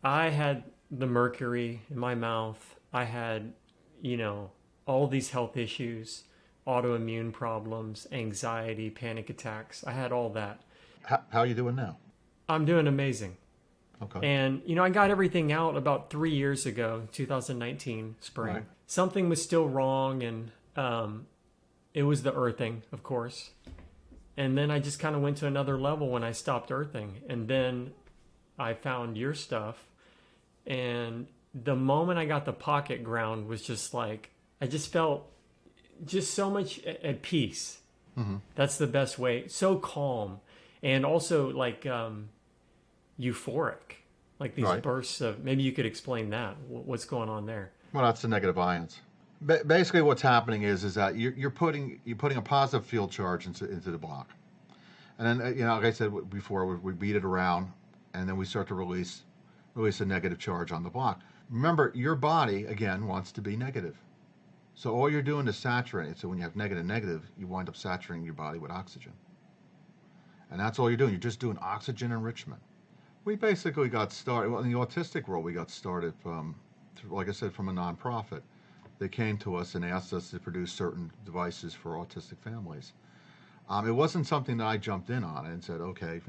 [SPEAKER 3] I had the mercury in my mouth. I had, all these health issues, autoimmune problems, anxiety, panic attacks. I had all that.
[SPEAKER 4] How are you doing now?
[SPEAKER 3] I'm doing amazing.
[SPEAKER 4] Okay.
[SPEAKER 3] And, I got everything out about 3 years ago, 2019 spring.
[SPEAKER 4] Right.
[SPEAKER 3] Something was still wrong, and it was the earthing, of course. And then I just kind of went to another level when I stopped earthing. And then I found your stuff. And the moment I got the pocket ground was just like, I just felt just so much at peace. Mm-hmm. That's the best way. So calm. And also like euphoric. Like these bursts of, maybe you could explain that. What's going on there?
[SPEAKER 4] Well, that's the negative ions. Basically, what's happening is that you're putting a positive field charge into the block, and then like I said before, we beat it around, and then we start to release a negative charge on the block. Remember, your body again wants to be negative, so all you're doing is saturating it. So when you have negative, you wind up saturating your body with oxygen, and that's all you're doing. You're just doing oxygen enrichment. We basically got started in the autistic world. We got started from, like I said, from a nonprofit. They came to us and asked us to produce certain devices for autistic families. It wasn't something that I jumped in on and said, okay,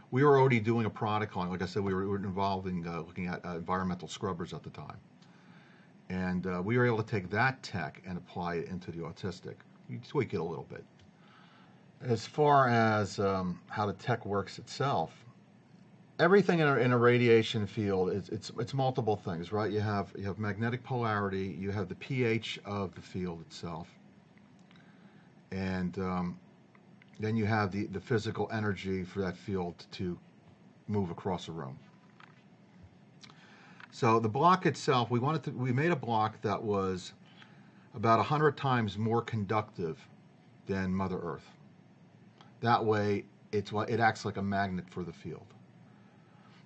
[SPEAKER 4] we were already doing a product line. Like I said, we were involved in looking at environmental scrubbers at the time. And we were able to take that tech and apply it into the autistic. You tweak it a little bit. As far as how the tech works itself, everything in a radiation field it's multiple things, right? You have magnetic polarity, you have the pH of the field itself, and then you have the physical energy for that field to move across a room. So the block itself, we made a block that was about 100 times more conductive than Mother Earth. That way, it acts like a magnet for the field.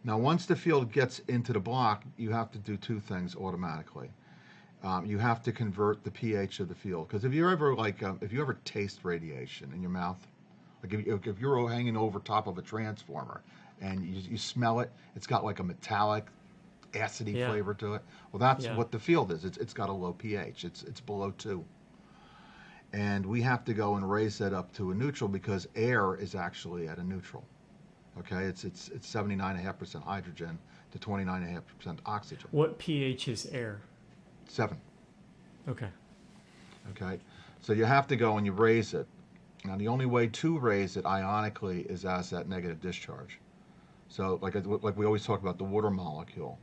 [SPEAKER 4] Now, once the field gets into the block, you have to do two things automatically. You have to convert the pH of the field, because if you ever taste radiation in your mouth, like if you're hanging over top of a transformer and you smell it, it's got like a metallic acidy
[SPEAKER 3] Yeah.
[SPEAKER 4] flavor to it. Well, that's
[SPEAKER 3] Yeah.
[SPEAKER 4] what the field is. It's got a low pH. It's below 2. And we have to go and raise that up to a neutral because air is actually at a neutral. Okay, it's 79.5% hydrogen to 29.5% oxygen.
[SPEAKER 3] What pH is air?
[SPEAKER 4] 7.
[SPEAKER 3] Okay.
[SPEAKER 4] Okay, so you have to go and you raise it. Now the only way to raise it ionically is as that negative discharge. So like we always talk about the water molecule.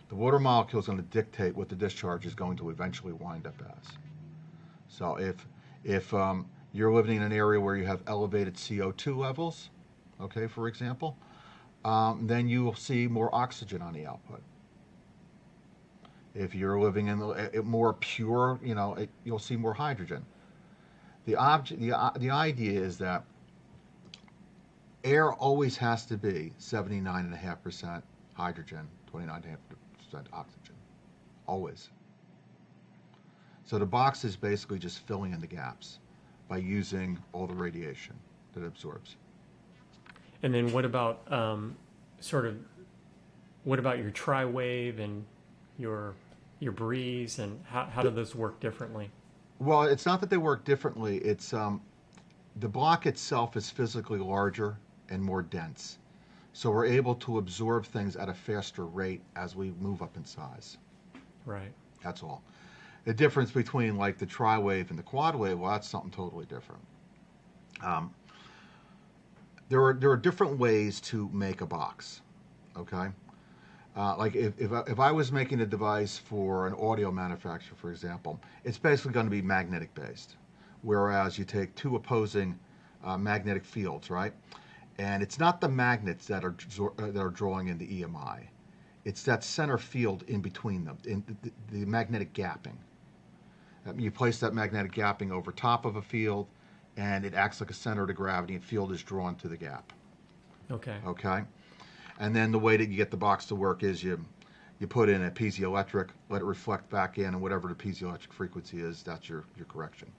[SPEAKER 4] The water molecule is going to dictate what the discharge is going to eventually wind up as. So if you're living in an area where you have elevated CO2 levels, okay, for example, then you will see more oxygen on the output. If you're living in a more pure, you'll see more hydrogen. The idea is that air always has to be 79.5% hydrogen, 29.5% oxygen, always. So the box is basically just filling in the gaps by using all the radiation that it absorbs.
[SPEAKER 3] And then what about what about your tri-wave and your breeze, and how do those work differently?
[SPEAKER 4] Well, it's not that they work differently. It's the block itself is physically larger and more dense. So we're able to absorb things at a faster rate as we move up in size.
[SPEAKER 3] Right.
[SPEAKER 4] That's all. The difference between like the tri-wave and the quad wave, well, that's something totally different. There are different ways to make a box, okay? Like if I was making a device for an audio manufacturer, for example, it's basically going to be magnetic based, whereas you take two opposing magnetic fields, right? And it's not the magnets that are drawing in the EMI. It's that center field in between them, in the magnetic gapping. You place that magnetic gapping over top of a field, and it acts like a center of gravity, and field is drawn to the gap.
[SPEAKER 3] Okay.
[SPEAKER 4] Okay? And then the way that you get the box to work is you put in a piezoelectric, let it reflect back in, and whatever the piezoelectric frequency is, that's your correction.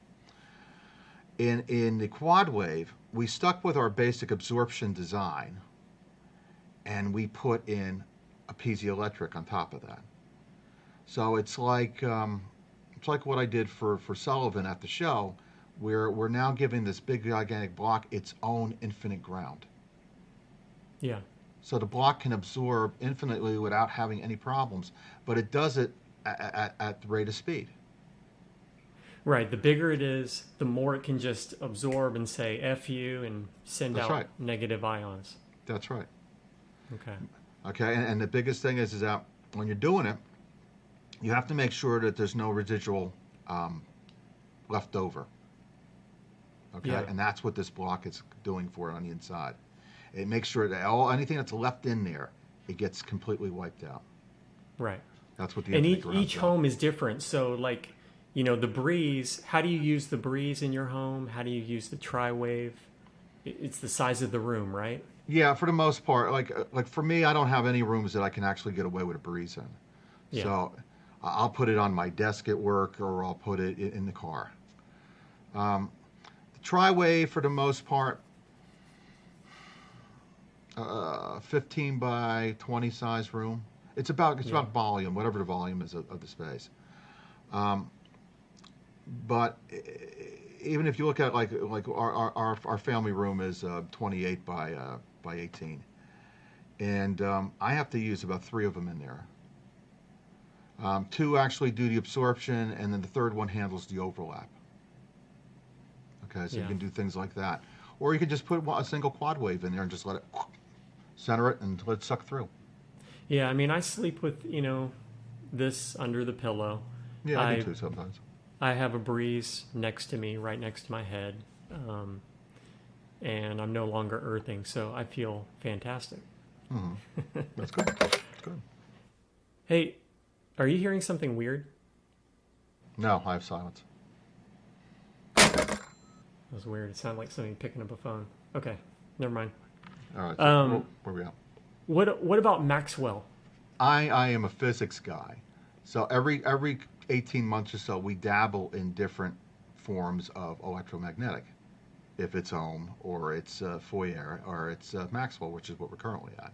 [SPEAKER 4] In the quad wave, we stuck with our basic absorption design, and we put in a piezoelectric on top of that. So it's like what I did for Sullivan at the show, where we're now giving this big gigantic block its own infinite ground.
[SPEAKER 3] Yeah.
[SPEAKER 4] So the block can absorb infinitely without having any problems, but it does it at the rate of speed.
[SPEAKER 3] Right. The bigger it is, the more it can just absorb and say F you and send
[SPEAKER 4] That's
[SPEAKER 3] out
[SPEAKER 4] right.
[SPEAKER 3] negative ions.
[SPEAKER 4] That's right.
[SPEAKER 3] Okay.
[SPEAKER 4] Okay, and the biggest thing is that when you're doing it, you have to make sure that there's no residual left over. Okay,
[SPEAKER 3] Yeah.
[SPEAKER 4] and that's what this block is doing for it on the inside. It makes sure that anything that's left in there, it gets completely wiped out.
[SPEAKER 3] Right.
[SPEAKER 4] That's what the
[SPEAKER 3] And
[SPEAKER 4] infinite ground's
[SPEAKER 3] each
[SPEAKER 4] about.
[SPEAKER 3] home is different. So like, the breeze, how do you use the breeze in your home? How do you use the tri-wave? It's the size of the room, right?
[SPEAKER 4] Yeah, for the most part, like for me, I don't have any rooms that I can actually get away with a breeze in.
[SPEAKER 3] Yeah.
[SPEAKER 4] So I'll put it on my desk at work, or I'll put it in the car. The tri-wave, for the most part, 15 by 20 size room. It's about volume, whatever the volume is of the space. But even if you look at like our family room is 28 by 18, and I have to use about 3 of them in there. 2 actually do the absorption, and then the third one handles the overlap. Okay, so you can do things like that, or you could just put a single quad wave in there and just let it center it and let it suck through.
[SPEAKER 3] Yeah, I mean, I sleep with this under the pillow.
[SPEAKER 4] Yeah, I do too sometimes.
[SPEAKER 3] I have a breeze next to me, right next to my head, and I'm no longer earthing, so I feel fantastic.
[SPEAKER 4] Mm-hmm. That's good. That's good.
[SPEAKER 3] Hey, are you hearing something weird?
[SPEAKER 4] No, I have silence.
[SPEAKER 3] That was weird. It sounded like somebody picking up a phone. Okay, never mind.
[SPEAKER 4] All right, so where are we at?
[SPEAKER 3] What about Maxwell?
[SPEAKER 4] I am a physics guy, so every 18 months or so we dabble in different forms of electromagnetic, if it's Ohm or it's Fourier or it's Maxwell, which is what we're currently at.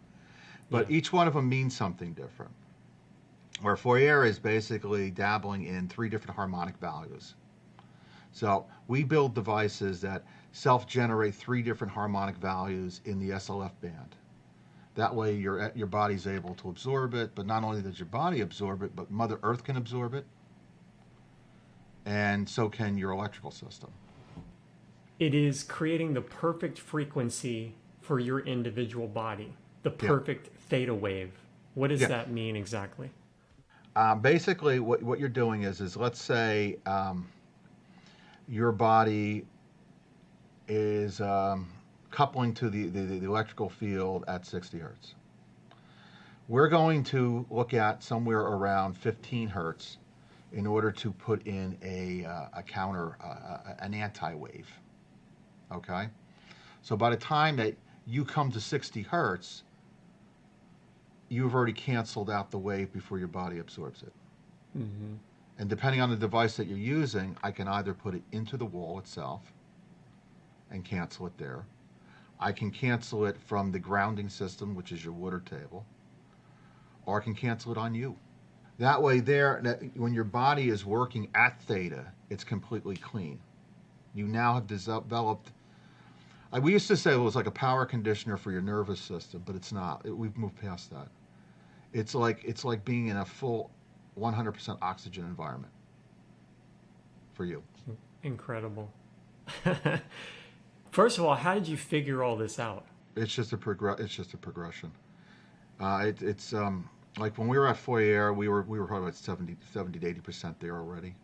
[SPEAKER 4] But each one of them means something different. Where Fourier is basically dabbling in 3 different harmonic values. So we build devices that self-generate 3 different harmonic values in the SLF band. That way your body's able to absorb it, but not only does your body absorb it, but Mother Earth can absorb it, and so can your electrical system.
[SPEAKER 3] It is creating the perfect frequency for your individual body, the perfect theta wave. What does that mean exactly?
[SPEAKER 4] Basically, what you're doing is let's say your body is coupling to the electrical field at 60 hertz. We're going to look at somewhere around 15 hertz in order to put in a counter, an anti-wave. Okay? So by the time that you come to 60 hertz, you've already canceled out the wave before your body absorbs it.
[SPEAKER 3] Mm-hmm.
[SPEAKER 4] And depending on the device that you're using, I can either put it into the wall itself and cancel it there. I can cancel it from the grounding system, which is your water table, or I can cancel it on you. That way when your body is working at theta, it's completely clean. You now have developed, we used to say it was like a power conditioner for your nervous system, but it's not. We've moved past that. It's like being in a full 100% oxygen environment for you.
[SPEAKER 3] Incredible. First of all, how did you figure all this out?
[SPEAKER 4] It's just a progression. It's like when we were at Fourier, we were probably about 70 to 80% there already.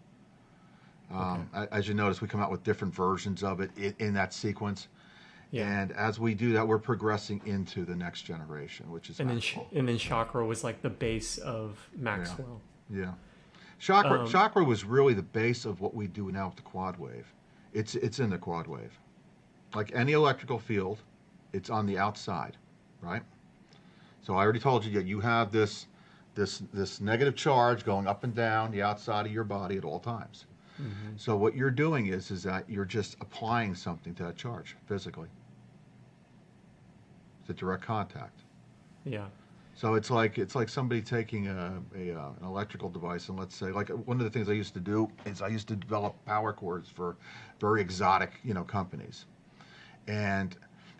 [SPEAKER 4] As you notice, we come out with different versions of it in that sequence. Yeah. And as we do that, we're progressing into the next generation, which is Maxwell.
[SPEAKER 3] And then chakra was like the base of Maxwell.
[SPEAKER 4] Yeah. Chakra was really the base of what we do now with the quad wave. It's in the quad wave. Like any electrical field, it's on the outside, right? So I already told you that you have this negative charge going up and down the outside of your body at all times. Mm-hmm. So what you're doing is that you're just applying something to that charge physically. It's a direct contact.
[SPEAKER 3] Yeah.
[SPEAKER 4] So it's like somebody taking an electrical device, and let's say, like, one of the things I used to do is I used to develop power cords for very exotic, companies, and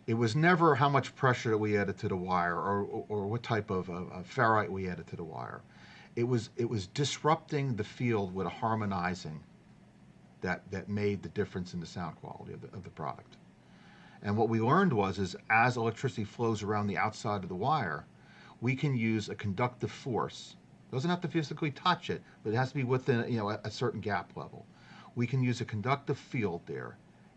[SPEAKER 4] it was never how much pressure that we added to the wire or what type of ferrite we added to the wire. It was disrupting the field with a harmonizing that made the difference in the sound quality of the product. And what we learned was as electricity flows around the outside of the wire, we can use a conductive force. It doesn't have to physically touch it, but it has to be within a certain gap level. We can use a conductive field there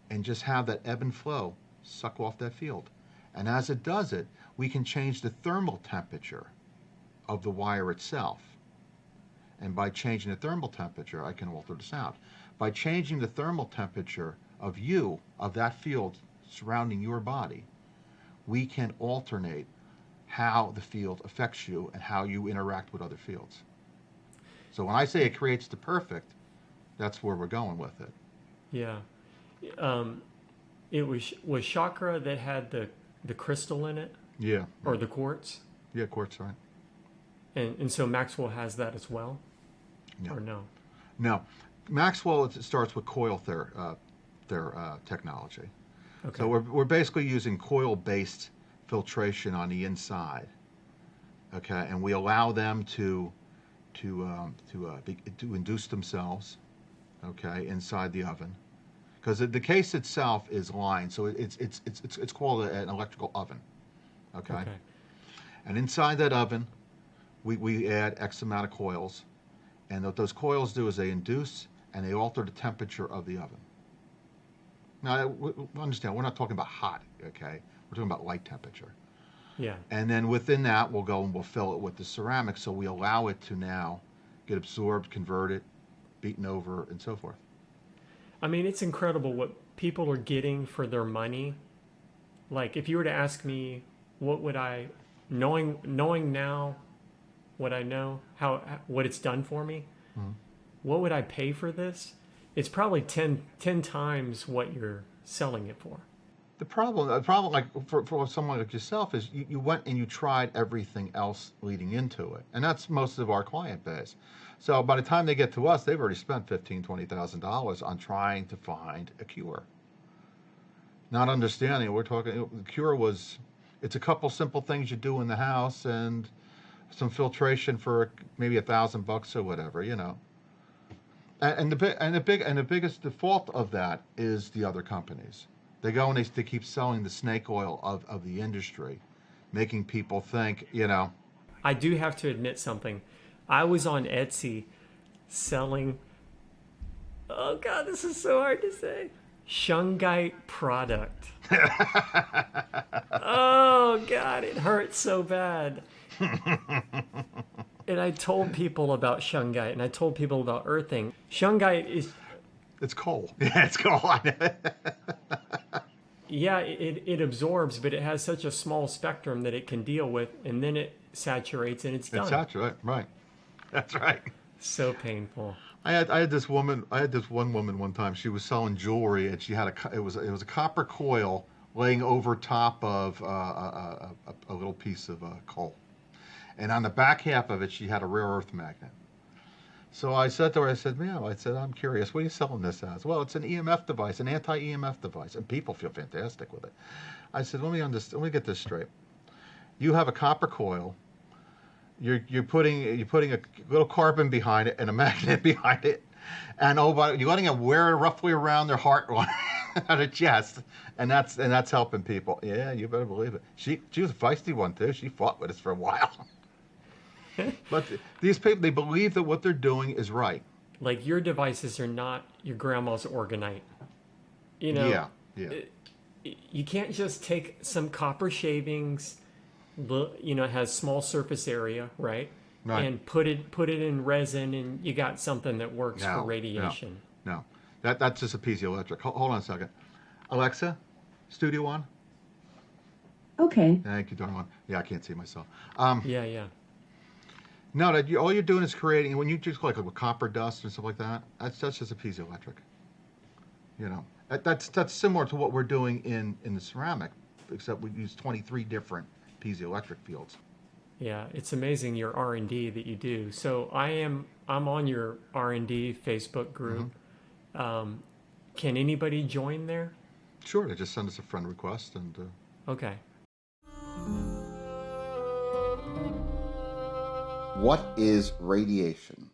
[SPEAKER 4] and just have that ebb and flow suck off that field. And as it does it, we can change the thermal temperature of the wire itself. And by changing the thermal temperature, I can alter the sound. By changing the thermal temperature of that field surrounding your body, we can alternate how the field affects you and how you interact with other fields. So when I say it creates the perfect, that's where we're going with it.
[SPEAKER 3] Yeah. It was chakra that had the crystal in it?
[SPEAKER 4] Yeah.
[SPEAKER 3] Or the quartz?
[SPEAKER 4] Yeah, quartz, right.
[SPEAKER 3] And so Maxwell has that as well?
[SPEAKER 4] No.
[SPEAKER 3] Or no?
[SPEAKER 4] No. Maxwell, it starts with coil technology. Okay. So we're basically using coil-based filtration on the inside. Okay, and we allow them to induce themselves. Okay, inside the oven, because the case itself is lined, so it's called an electrical oven. Okay. And inside that oven, we add X amount of coils, and what those coils do is they induce and they alter the temperature of the oven. Now, understand, we're not talking about hot, okay? We're talking about light temperature.
[SPEAKER 3] Yeah.
[SPEAKER 4] And then within that, we'll go and we'll fill it with the ceramic, so we allow it to now get absorbed, converted, beaten over, and so forth.
[SPEAKER 3] I mean, it's incredible what people are getting for their money. Like, if you were to ask me, what would I, knowing now what I know, what it's done for me, what would I pay for this? It's probably 10 times what you're selling it for.
[SPEAKER 4] The problem, like for someone like yourself is you went and you tried everything else leading into it, and that's most of our client base. So by the time they get to us, they've already spent $15,000-$20,000 on trying to find a cure. Not understanding, the cure was, it's a couple simple things you do in the house and some filtration for maybe $1,000 or whatever, you know. And the biggest default of that is the other companies. They go and they keep selling the snake oil of the industry, making people think, you know.
[SPEAKER 3] I do have to admit something. I was on Etsy selling, oh God, this is so hard to say, shungite product. Oh God, it hurts so bad. And I told people about shungite, and I told people about earthing. Shungite is...
[SPEAKER 4] It's coal. Yeah, it's coal.
[SPEAKER 3] Yeah, it absorbs, but it has such a small spectrum that it can deal with, and then it saturates and it's done.
[SPEAKER 4] It saturates, right. That's right.
[SPEAKER 3] So painful.
[SPEAKER 4] I had this one woman one time. She was selling jewelry, and she had it was a copper coil laying over top of a little piece of coal, and on the back half of it, she had a rare earth magnet. So I said to her, I'm curious, what are you selling this as? Well, it's an EMF device, an anti-EMF device, and people feel fantastic with it. I said, let me get this straight. You have a copper coil. You're putting a little carbon behind it and a magnet behind it, and you're letting it wear it roughly around their heart, on their chest, and that's helping people. Yeah, you better believe it. She was a feisty one too. She fought with us for a while. But these people, they believe that what they're doing is right.
[SPEAKER 3] Like, your devices are not your grandma's organite. You know?
[SPEAKER 4] Yeah.
[SPEAKER 3] You can't just take some copper shavings, you know, it has small surface area, right?
[SPEAKER 4] Right.
[SPEAKER 3] And put it in resin, and you got something that works for radiation.
[SPEAKER 4] No. That's just a piezoelectric. Hold on a second. Alexa, Studio One.
[SPEAKER 8] Okay.
[SPEAKER 4] Thank you, darling. Yeah, I can't see myself.
[SPEAKER 3] Yeah.
[SPEAKER 4] No, all you're doing is creating, when you just like copper dust and stuff like that, that's just a piezoelectric. You know, that's similar to what we're doing in the ceramic, except we use 23 different piezoelectric fields.
[SPEAKER 3] Yeah, it's amazing your R&D that you do. So I'm on your R&D Facebook group. Mm-hmm. Can anybody join there?
[SPEAKER 4] Sure, they just send us a friend request and.
[SPEAKER 3] Okay.
[SPEAKER 1] What is radiation?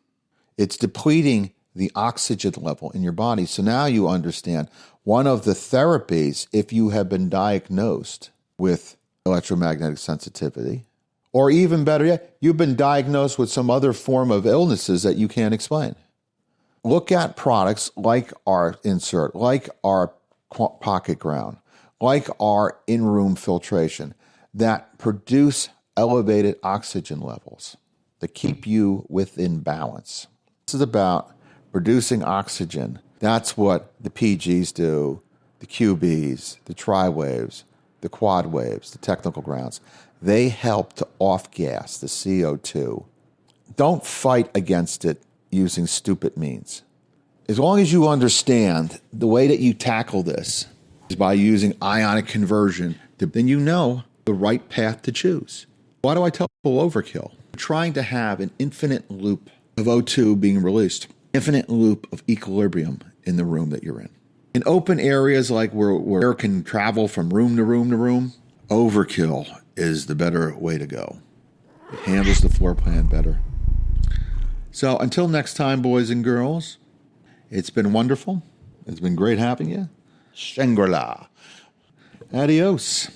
[SPEAKER 1] It's depleting the oxygen level in your body. So now you understand one of the therapies, if you have been diagnosed with electromagnetic sensitivity, or even better yet, you've been diagnosed with some other form of illnesses that you can't explain. Look at products like our insert, like our pocket ground, like our in-room filtration that produce elevated oxygen levels that keep you within balance. This is about producing oxygen. That's what the PGs do, the QBs, the tri-waves, the quad waves, the technical grounds. They help to off-gas the CO2. Don't fight against it using stupid means. As long as you understand the way that you tackle this is by using ionic conversion, then you know the right path to choose. Why do I tell people overkill? You're trying to have an infinite loop of O2 being released, infinite loop of equilibrium in the room that you're in. In open areas like where air can travel from room to room to room, overkill is the better way to go. It handles the floor plan better. So until next time, boys and girls, it's been wonderful. It's been great having you. Shangri-La. Adios.